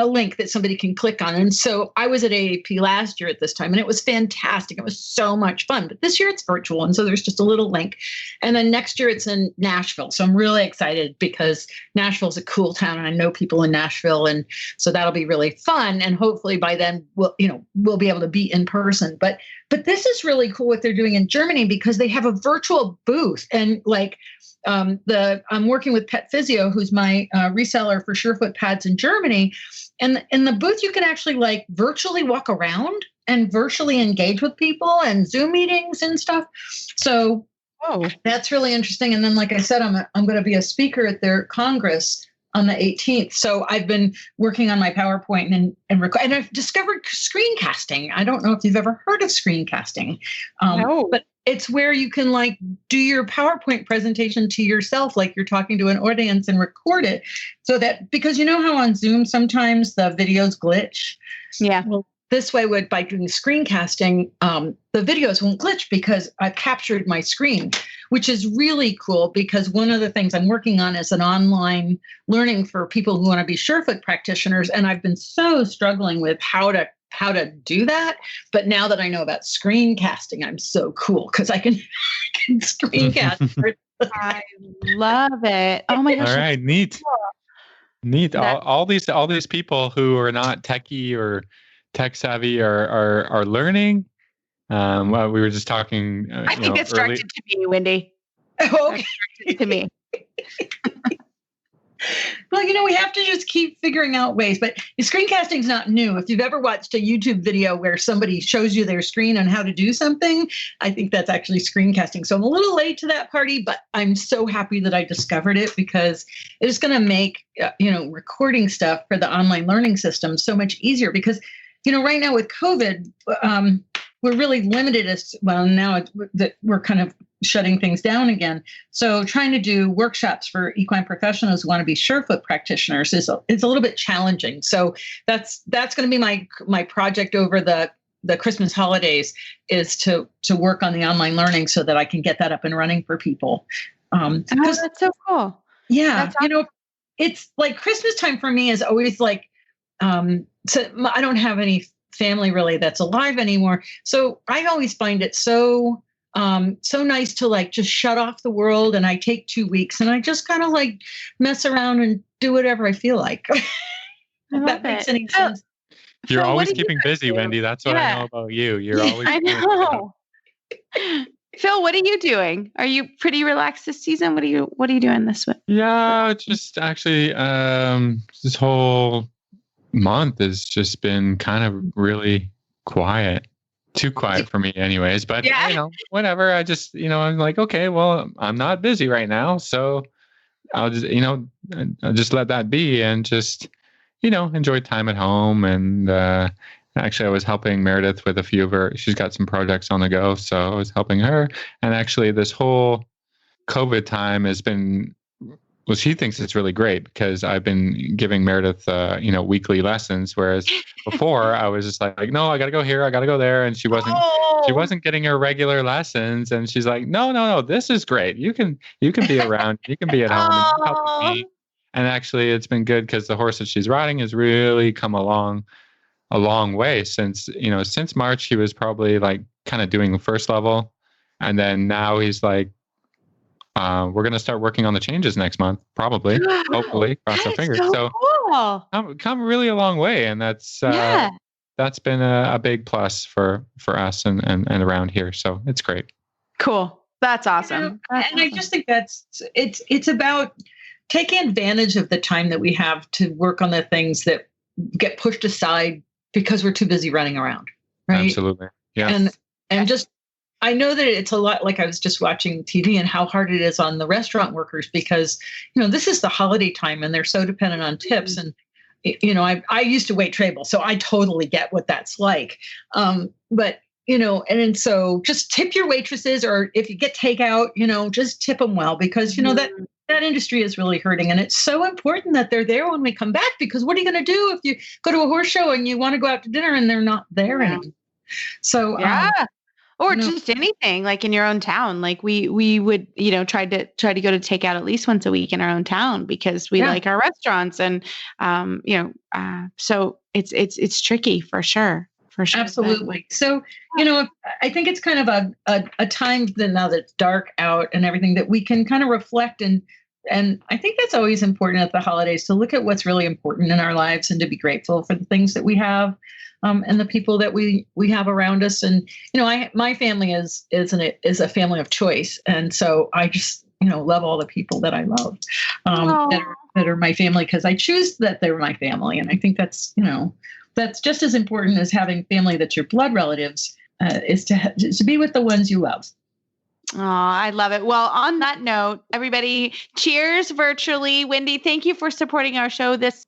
link that somebody can click on. And so I was at AAP last year at this time, and it was fantastic. It was so much fun. But this year it's virtual. And so there's just a little link. And then next year it's in Nashville. So I'm really excited because Nashville's a cool town and I know people in Nashville. And so that'll be really fun. And hopefully by then we'll be able to be in person. But this is really cool what they're doing in Germany because they have a virtual booth. And like, I'm working with Pet Physio, who's my reseller for Surefoot pads in Germany. And in the booth, you can actually like virtually walk around and virtually engage with people and Zoom meetings and stuff. So that's really interesting. And then, like I said, I'm going to be a speaker at their Congress on the 18th. So I've been working on my PowerPoint and I've discovered screencasting. I don't know if you've ever heard of screencasting, but it's where you can like do your PowerPoint presentation to yourself, like you're talking to an audience and record it so that, because you know how on Zoom, sometimes the videos glitch. Yeah. Well, this way, by doing screencasting, the videos won't glitch because I've captured my screen, which is really cool because one of the things I'm working on is an online learning for people who want to be Surefoot practitioners. And I've been so struggling with how to do that. But now that I know about screencasting, I'm so cool because I can screencast. I love it. Oh my gosh. All right. Neat. Neat. All these people who are not techie or tech savvy are learning. Well, we were just talking. I think it's directed to me, Wendy. Oh, okay. To me. Well, we have to just keep figuring out ways. But screencasting is not new. If you've ever watched a YouTube video where somebody shows you their screen on how to do something, I think that's actually screencasting. So I'm a little late to that party, but I'm so happy that I discovered it because it is going to make recording stuff for the online learning system so much easier. Because right now with COVID, we're really limited now that we're kind of shutting things down again. So trying to do workshops for equine professionals who want to be Surefoot practitioners is a little bit challenging. So that's going to be my project over the Christmas holidays is to work on the online learning so that I can get that up and running for people. That's so cool. Yeah. It's like Christmas time for me is always like, so I don't have any family really that's alive anymore. So I always find it so nice to like just shut off the world. And I take 2 weeks and I just kind of like mess around and do whatever I feel like. If that makes any sense. You're always keeping busy, Wendy. That's what I know about you. You're always. I know. Phil, what are you doing? Are you pretty relaxed this season? What are you doing this week? Yeah, just actually, this whole month has just been kind of really quiet. Too quiet for me anyways, but whatever. I just, I'm like, okay, well, I'm not busy right now. So I'll just, I'll just let that be and just, enjoy time at home. And, actually I was helping Meredith with a few of she's got some projects on the go. So I was helping her. And actually this whole COVID time has been, well, she thinks it's really great because I've been giving Meredith, weekly lessons. Whereas before I was just like, no, I got to go here. I got to go there. And she wasn't getting her regular lessons. And she's like, no, this is great. You can be around, you can be at home and you can help me. And actually it's been good because the horse that she's riding has really come along a long way since March. He was probably like kind of doing first level. And then now he's like, we're going to start working on the changes next month, probably, hopefully, cross our fingers. So cool. Come really a long way. And that's been a big plus for us and around here. So it's great. Cool. That's awesome. I just think it's about taking advantage of the time that we have to work on the things that get pushed aside because we're too busy running around. Right. Absolutely. Yeah. And just, I know that it's a lot, like I was just watching TV and how hard it is on the restaurant workers because, this is the holiday time and they're so dependent on tips. And, I used to wait table, so I totally get what that's like. But, and so just tip your waitresses, or if you get takeout, just tip them well because, that industry is really hurting. And it's so important that they're there when we come back, because what are you going to do if you go to a horse show and you want to go out to dinner and they're not there anymore? So, or just anything like in your own town. Like we would, try to go to takeout at least once a week in our own town because we like our restaurants and, so it's tricky for sure. For sure. Absolutely. So, I think it's kind of a time now that it's dark out and everything that we can kind of reflect and I think that's always important at the holidays to look at what's really important in our lives and to be grateful for the things that we have. And the people that we have around us. And, my family is a family of choice. And so I just, love all the people that I love that are my family because I choose that they're my family. And I think that's, that's just as important as having family that's your blood relatives is to be with the ones you love. Oh, I love it. Well, on that note, everybody, cheers virtually. Wendy, thank you for supporting our show this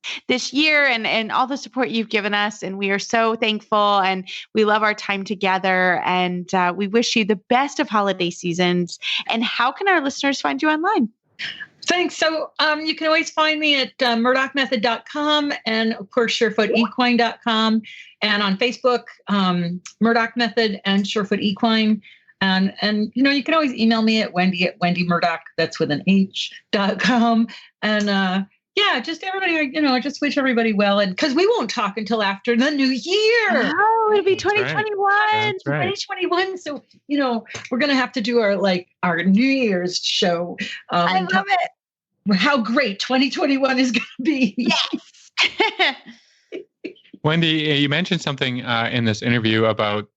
year and all the support you've given us. And we are so thankful and we love our time together. And we wish you the best of holiday seasons. And how can our listeners find you online? Thanks. So you can always find me at murdochmethod.com and, of course, surefootequine.com, and on Facebook, Murdoch Method and Surefoot Equine. And you can always email me at Wendy@WendyMurdoch, that's with an H.com. And just everybody, I just wish everybody well. And because we won't talk until after the new year. Oh, it'll be 2021. That's right. 2021. So, we're going to have to do our New Year's show. I love it. How great 2021 is going to be. Yes. Wendy, you mentioned something in this interview about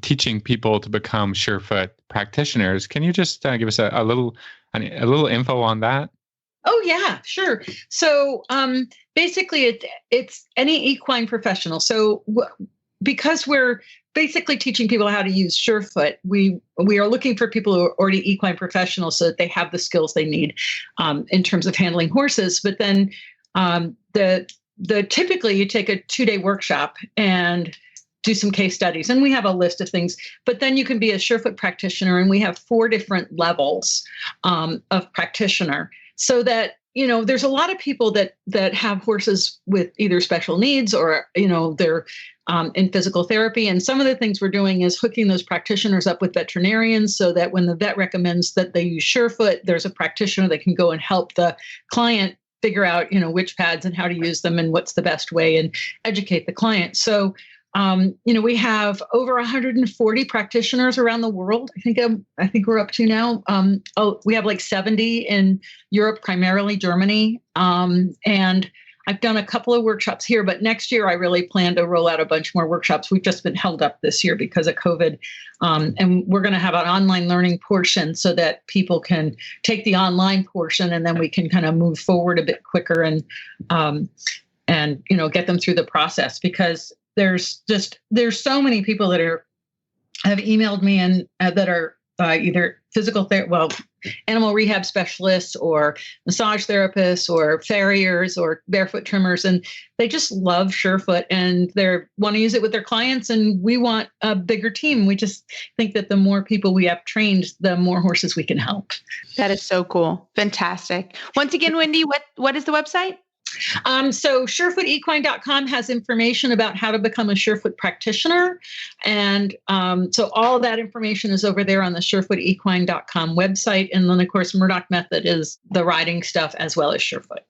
teaching people to become Surefoot practitioners. Can you just give us a little info on that? Oh, yeah, sure. So basically, it's any equine professional. So because we're basically teaching people how to use Surefoot, we are looking for people who are already equine professionals so that they have the skills they need in terms of handling horses. But then typically you take a 2-day workshop and do some case studies, and we have a list of things. But then you can be a Surefoot practitioner, and we have 4 different levels of practitioner. So that, there's a lot of people that have horses with either special needs or, they're in physical therapy. And some of the things we're doing is hooking those practitioners up with veterinarians so that when the vet recommends that they use Surefoot, there's a practitioner that can go and help the client figure out, which pads and how to use them and what's the best way, and educate the client. So we have over 140 practitioners around the world. I think we're up to now. We have like 70 in Europe, primarily Germany. And I've done a couple of workshops here, but next year I really plan to roll out a bunch more workshops. We've just been held up this year because of COVID. And we're going to have an online learning portion so that people can take the online portion, and then we can kind of move forward a bit quicker and get them through the process, because there's so many people that have emailed me and that are either animal rehab specialists or massage therapists or farriers or barefoot trimmers, and they just love Surefoot and they want to use it with their clients. And we want a bigger team. We just think that the more people we have trained, the more horses we can help. That is so cool. Fantastic. Once again, Wendy, what is the website? So surefootequine.com has information about how to become a Surefoot practitioner. And so all of that information is over there on the surefootequine.com website. And then, of course, Murdoch Method is the riding stuff as well as Surefoot.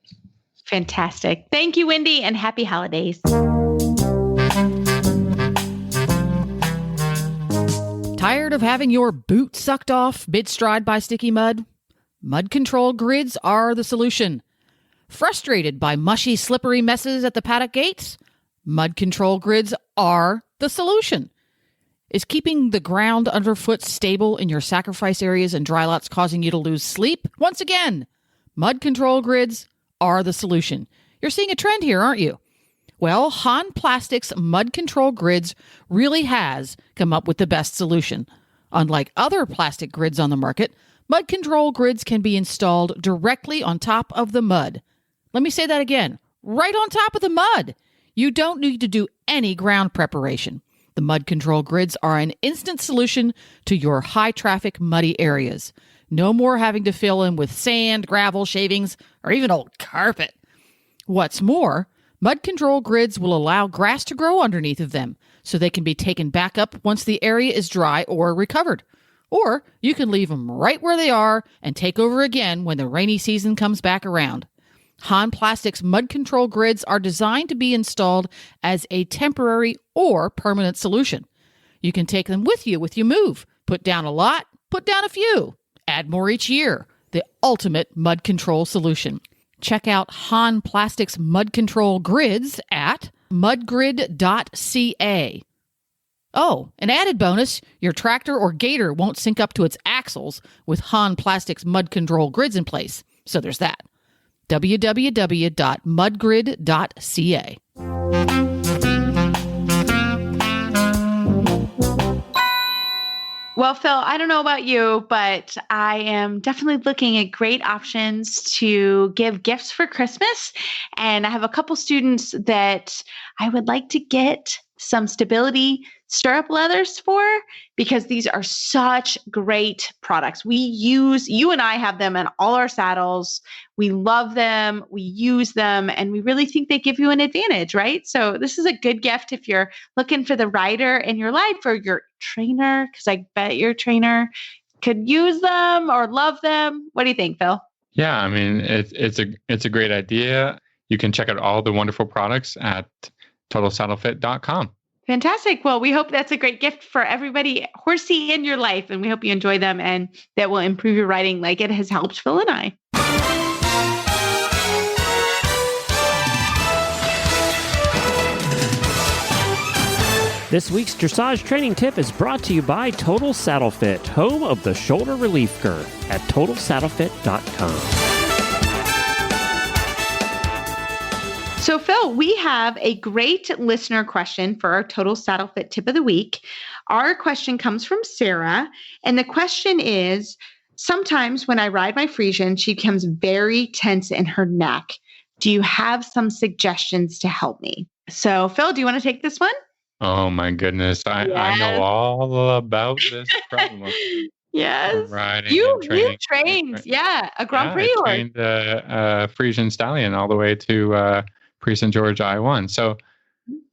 Fantastic. Thank you, Wendy, and happy holidays. Tired of having your boot sucked off mid-stride by sticky mud? Mud control grids are the solution. Frustrated by mushy, slippery messes at the paddock gates? Mud control grids are the solution. Is keeping the ground underfoot stable in your sacrifice areas and dry lots causing you to lose sleep? Once again, mud control grids are the solution. You're seeing a trend here, aren't you? Well, Han Plastics Mud Control Grids really has come up with the best solution. Unlike other plastic grids on the market, mud control grids can be installed directly on top of the mud. Let me say that again. Right on top of the mud. You don't need to do any ground preparation. The mud control grids are an instant solution to your high-traffic, muddy areas. No more having to fill in with sand, gravel, shavings, or even old carpet. What's more, mud control grids will allow grass to grow underneath of them, so they can be taken back up once the area is dry or recovered. Or you can leave them right where they are and take over again when the rainy season comes back around. Han Plastics mud control grids are designed to be installed as a temporary or permanent solution. You can take them with you move. Put down a lot, put down a few. Add more each year. The ultimate mud control solution. Check out Han Plastics mud control grids at mudgrid.ca. Oh, an added bonus, your tractor or gator won't sink up to its axles with Han Plastics mud control grids in place. So there's that. www.mudgrid.ca. Well, Phil, I don't know about you, but I am definitely looking at great options to give gifts for Christmas. And I have a couple students that I would like to get some stability stirrup leathers for, because these are such great products. You and I have them in all our saddles. We love them. We use them, and we really think they give you an advantage, right? So this is a good gift if you're looking for the rider in your life or your trainer, because I bet your trainer could use them or love them. What do you think, Phil? Yeah, I mean, it's a great idea. You can check out all the wonderful products at totalsaddlefit.com. Fantastic. Well, we hope that's a great gift for everybody horsey in your life, and we hope you enjoy them and that will improve your riding like it has helped Phil and I. This week's dressage training tip is brought to you by Total Saddle Fit, home of the shoulder relief girth at totalsaddlefit.com. So, Phil, we have a great listener question for our Total Saddle Fit tip of the week. Our question comes from Sarah, and the question is, sometimes when I ride my Friesian, she becomes very tense in her neck. Do you have some suggestions to help me? So, Phil, do you want to take this one? Oh, my goodness. I know all about this problem. Yes. Riding you trained, a Grand Prix horse. I trained a Friesian stallion all the way to Prince and George I1. So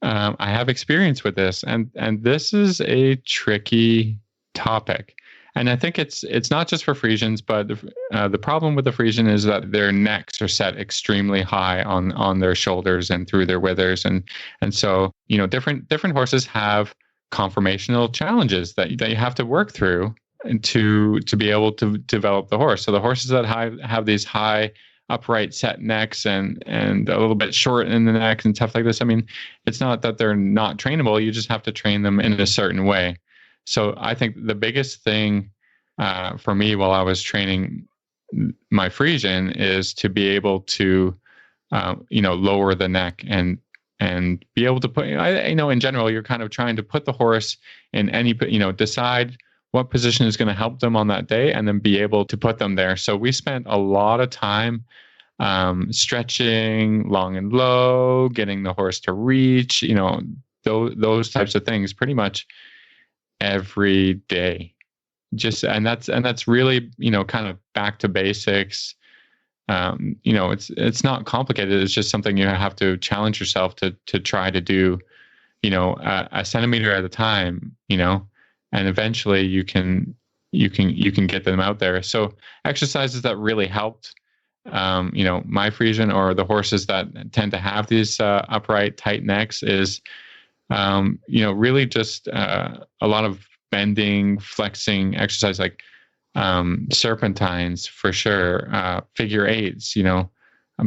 I have experience with this, and this is a tricky topic. And I think it's not just for Friesians, but the problem with the Friesian is that their necks are set extremely high on their shoulders and through their withers, and so different horses have conformational challenges that you have to work through to be able to develop the horse. So the horses that have these high upright set necks and a little bit short in the neck and stuff like this, I mean, it's not that they're not trainable. You just have to train them in a certain way. So I think the biggest thing for me while I was training my Friesian is to be able to, lower the neck and be able to put, in general, you're kind of trying to put the horse in any, decide what position is going to help them on that day and then be able to put them there. So we spent a lot of time stretching long and low, getting the horse to reach, those types of things pretty much every day. And that's really, kind of back to basics. It's not complicated. It's just something you have to challenge yourself to try to do, a centimeter at a time, and eventually you can get them out there. So exercises that really helped, my Friesian or the horses that tend to have these upright tight necks is, really just a lot of bending, flexing exercise like serpentines for sure, figure eights,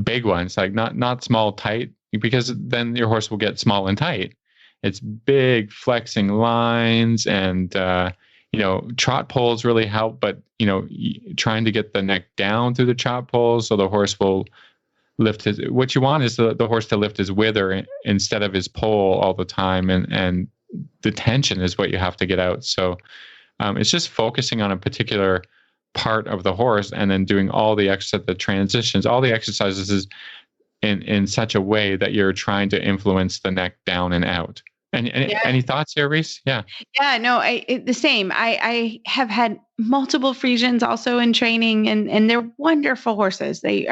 big ones, like not small, tight, because then your horse will get small and tight. It's big flexing lines and, trot poles really help, but, trying to get the neck down through the trot poles so the horse will lift what you want is the horse to lift his wither instead of his pole all the time. And the tension is what you have to get out. So it's just focusing on a particular part of the horse and then doing all the transitions, all the exercises in such a way that you're trying to influence the neck down and out. Any thoughts here, Reese? Yeah. Yeah, no, the same. I have had multiple Friesians also in training, and they're wonderful horses. I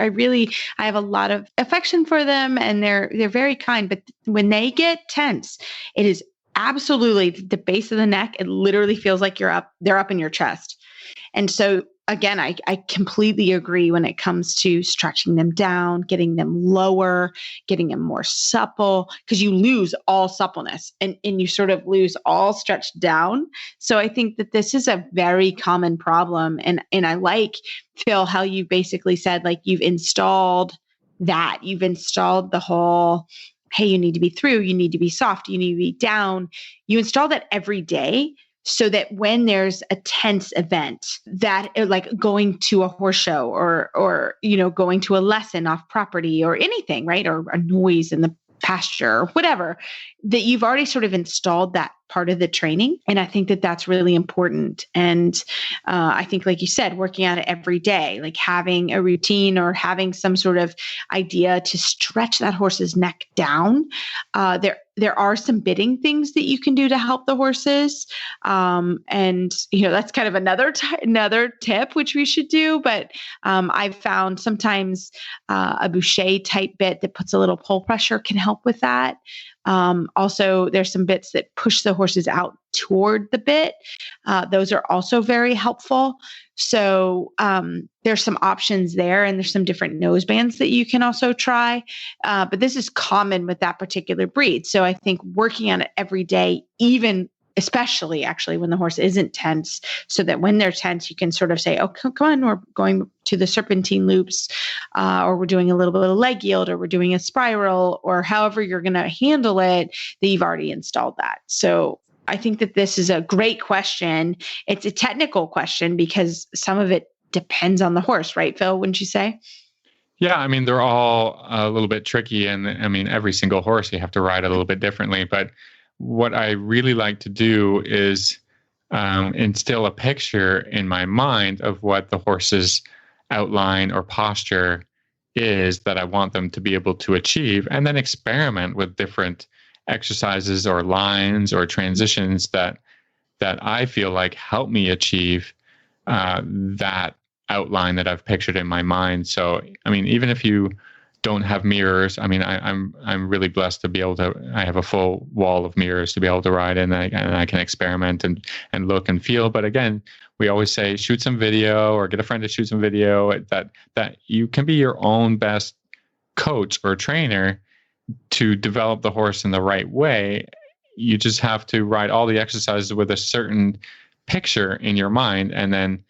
have a lot of affection for them, and they're very kind. But when they get tense, it is absolutely the base of the neck. It literally feels like they're up in your chest. And so again, I completely agree when it comes to stretching them down, getting them lower, getting them more supple, because you lose all suppleness and you sort of lose all stretch down. So I think that this is a very common problem. And I like, Phil, how you basically said, like, you've installed the whole, hey, you need to be through, you need to be soft, you need to be down. You install that every day, so that when there's a tense event, that like going to a horse show or going to a lesson off property or anything, right? Or a noise in the pasture or whatever, that you've already sort of installed that part of the training. And I think that that's really important. And I think, like you said, working at it every day, like having a routine or having some sort of idea to stretch that horse's neck down. There are some bitting things that you can do to help the horses. And, that's kind of another tip, which we should do. But I've found sometimes a boucher type bit that puts a little pull pressure can help with that. Also, there's some bits that push the horses out toward the bit. Those are also very helpful. So there's some options there, and there's some different nose bands that you can also try. But this is common with that particular breed. So I think working on it every day, especially actually when the horse isn't tense, so that when they're tense, you can sort of say, oh, come on, we're going to the serpentine loops, or we're doing a little bit of leg yield, or we're doing a spiral, or however you're going to handle it, that you've already installed that. So I think that this is a great question. It's a technical question because some of it depends on the horse, right, Phil? Wouldn't you say? Yeah, I mean, they're all a little bit tricky. And I mean, every single horse you have to ride a little bit differently. But what I really like to do is instill a picture in my mind of what the horse's outline or posture is that I want them to be able to achieve, and then experiment with different exercises or lines or transitions that I feel like help me achieve that outline that I've pictured in my mind. So, I mean, even if you don't have mirrors, I mean, I'm really blessed to be able to. I have a full wall of mirrors to be able to ride in, and I can experiment and look and feel. But again, we always say shoot some video or get a friend to shoot some video. That you can be your own best coach or trainer to develop the horse in the right way. You just have to ride all the exercises with a certain picture in your mind, and then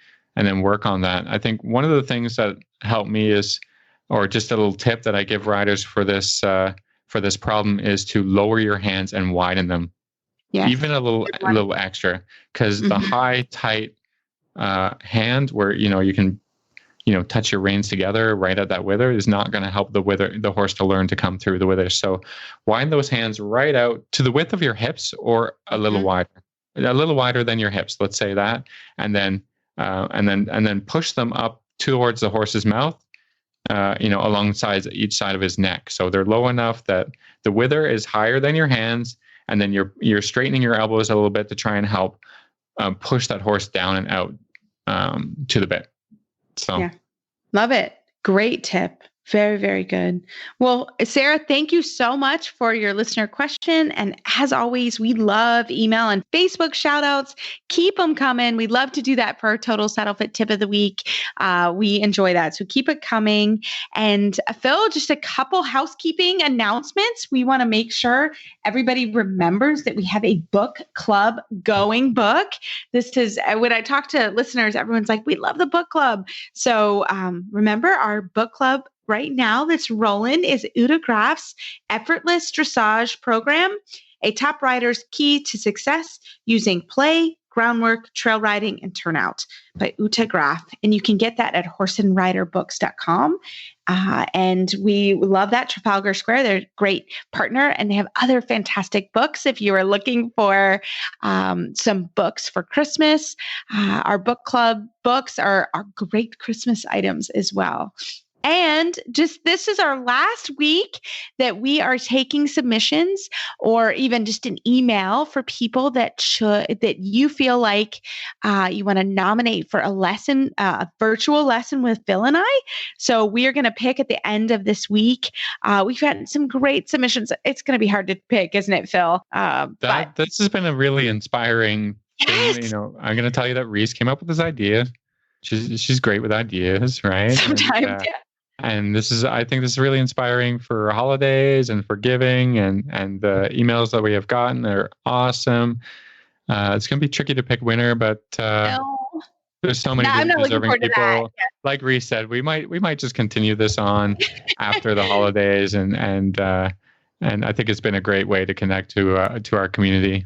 work on that. I think one of the things that helped me is, or just a little tip that I give riders for this problem, is to lower your hands and widen them, even a little extra, because the high tight hand where you can touch your reins together right at that wither is not going to help the horse to learn to come through the wither. So widen those hands right out to the width of your hips, or a little wider than your hips. Let's say that, and then push them up towards the horse's mouth. Alongside each side of his neck. So they're low enough that the wither is higher than your hands, and then you're straightening your elbows a little bit to try and help push that horse down and out to the bit. So, yeah, love it. Great tip. Very, very good. Well, Sarah, thank you so much for your listener question. And as always, we love email and Facebook shout outs. Keep them coming. We'd love to do that for our Total Saddle Fit Tip of the Week. We enjoy that. So keep it coming. And Phil, just a couple housekeeping announcements. We want to make sure everybody remembers that we have a book club going. This is when I talk to listeners, everyone's like, we love the book club. So remember our book club right now that's rolling is Uta Graf's Effortless Dressage Program, a top rider's key to success using play, groundwork, trail riding, and turnout by Uta Graf. And you can get that at horseandriderbooks.com. And we love that. Trafalgar Square, they're a great partner, and they have other fantastic books. If you are looking for some books for Christmas, our book club books are great Christmas items as well. And this is our last week that we are taking submissions, or even just an email for people that you feel like you want to nominate for a lesson, a virtual lesson with Phil and I. So we are going to pick at the end of this week. We've had some great submissions. It's going to be hard to pick, isn't it, Phil? But this has been a really inspiring thing. I'm going to tell you that Reese came up with this idea. She's great with ideas, right? Sometimes, yeah. And I think this is really inspiring for holidays and for giving, and the emails that we have gotten are awesome. It's going to be tricky to pick winner, but there's so many deserving people. Like Reese said, we might just continue this on after the holidays, and I think it's been a great way to connect to our community.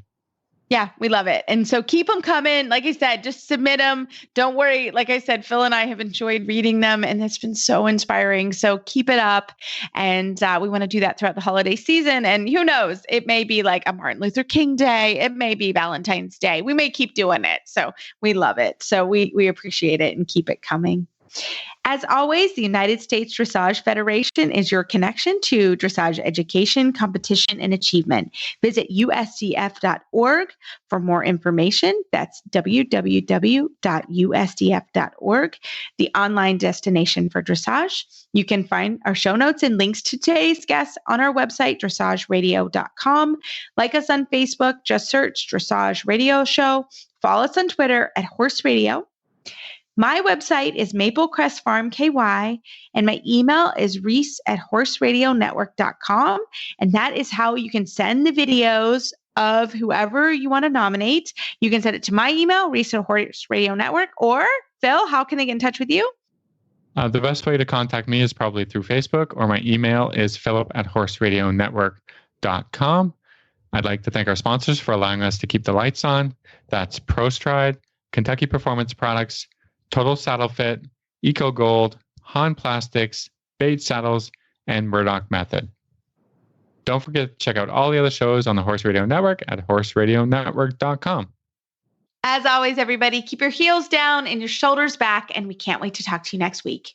Yeah, we love it. And so keep them coming. Like I said, just submit them. Don't worry. Like I said, Phil and I have enjoyed reading them and it's been so inspiring. So keep it up. And we want to do that throughout the holiday season. And who knows, it may be like a Martin Luther King Day. It may be Valentine's Day. We may keep doing it. So we love it. So we appreciate it and keep it coming. As always, the United States Dressage Federation is your connection to dressage education, competition, and achievement. Visit USDF.org for more information. That's www.usdf.org, the online destination for dressage. You can find our show notes and links to today's guests on our website, dressageradio.com. Like us on Facebook, just search Dressage Radio Show. Follow us on Twitter at Horse Radio. My website is Maple Crest Farm KY, and my email is reese@horseradionetwork.com. And that is how you can send the videos of whoever you want to nominate. You can send it to my email, reese@horseradionetwork, or Phil, how can they get in touch with you? The best way to contact me is probably through Facebook, or my email is philip@horseradionetwork.com. I'd like to thank our sponsors for allowing us to keep the lights on. That's ProStride, Kentucky Performance Products, Total Saddle Fit, Eco Gold, Han Plastics, Bates Saddles, and Murdoch Method. Don't forget to check out all the other shows on the Horse Radio Network at horseradionetwork.com. As always, everybody, keep your heels down and your shoulders back, and we can't wait to talk to you next week.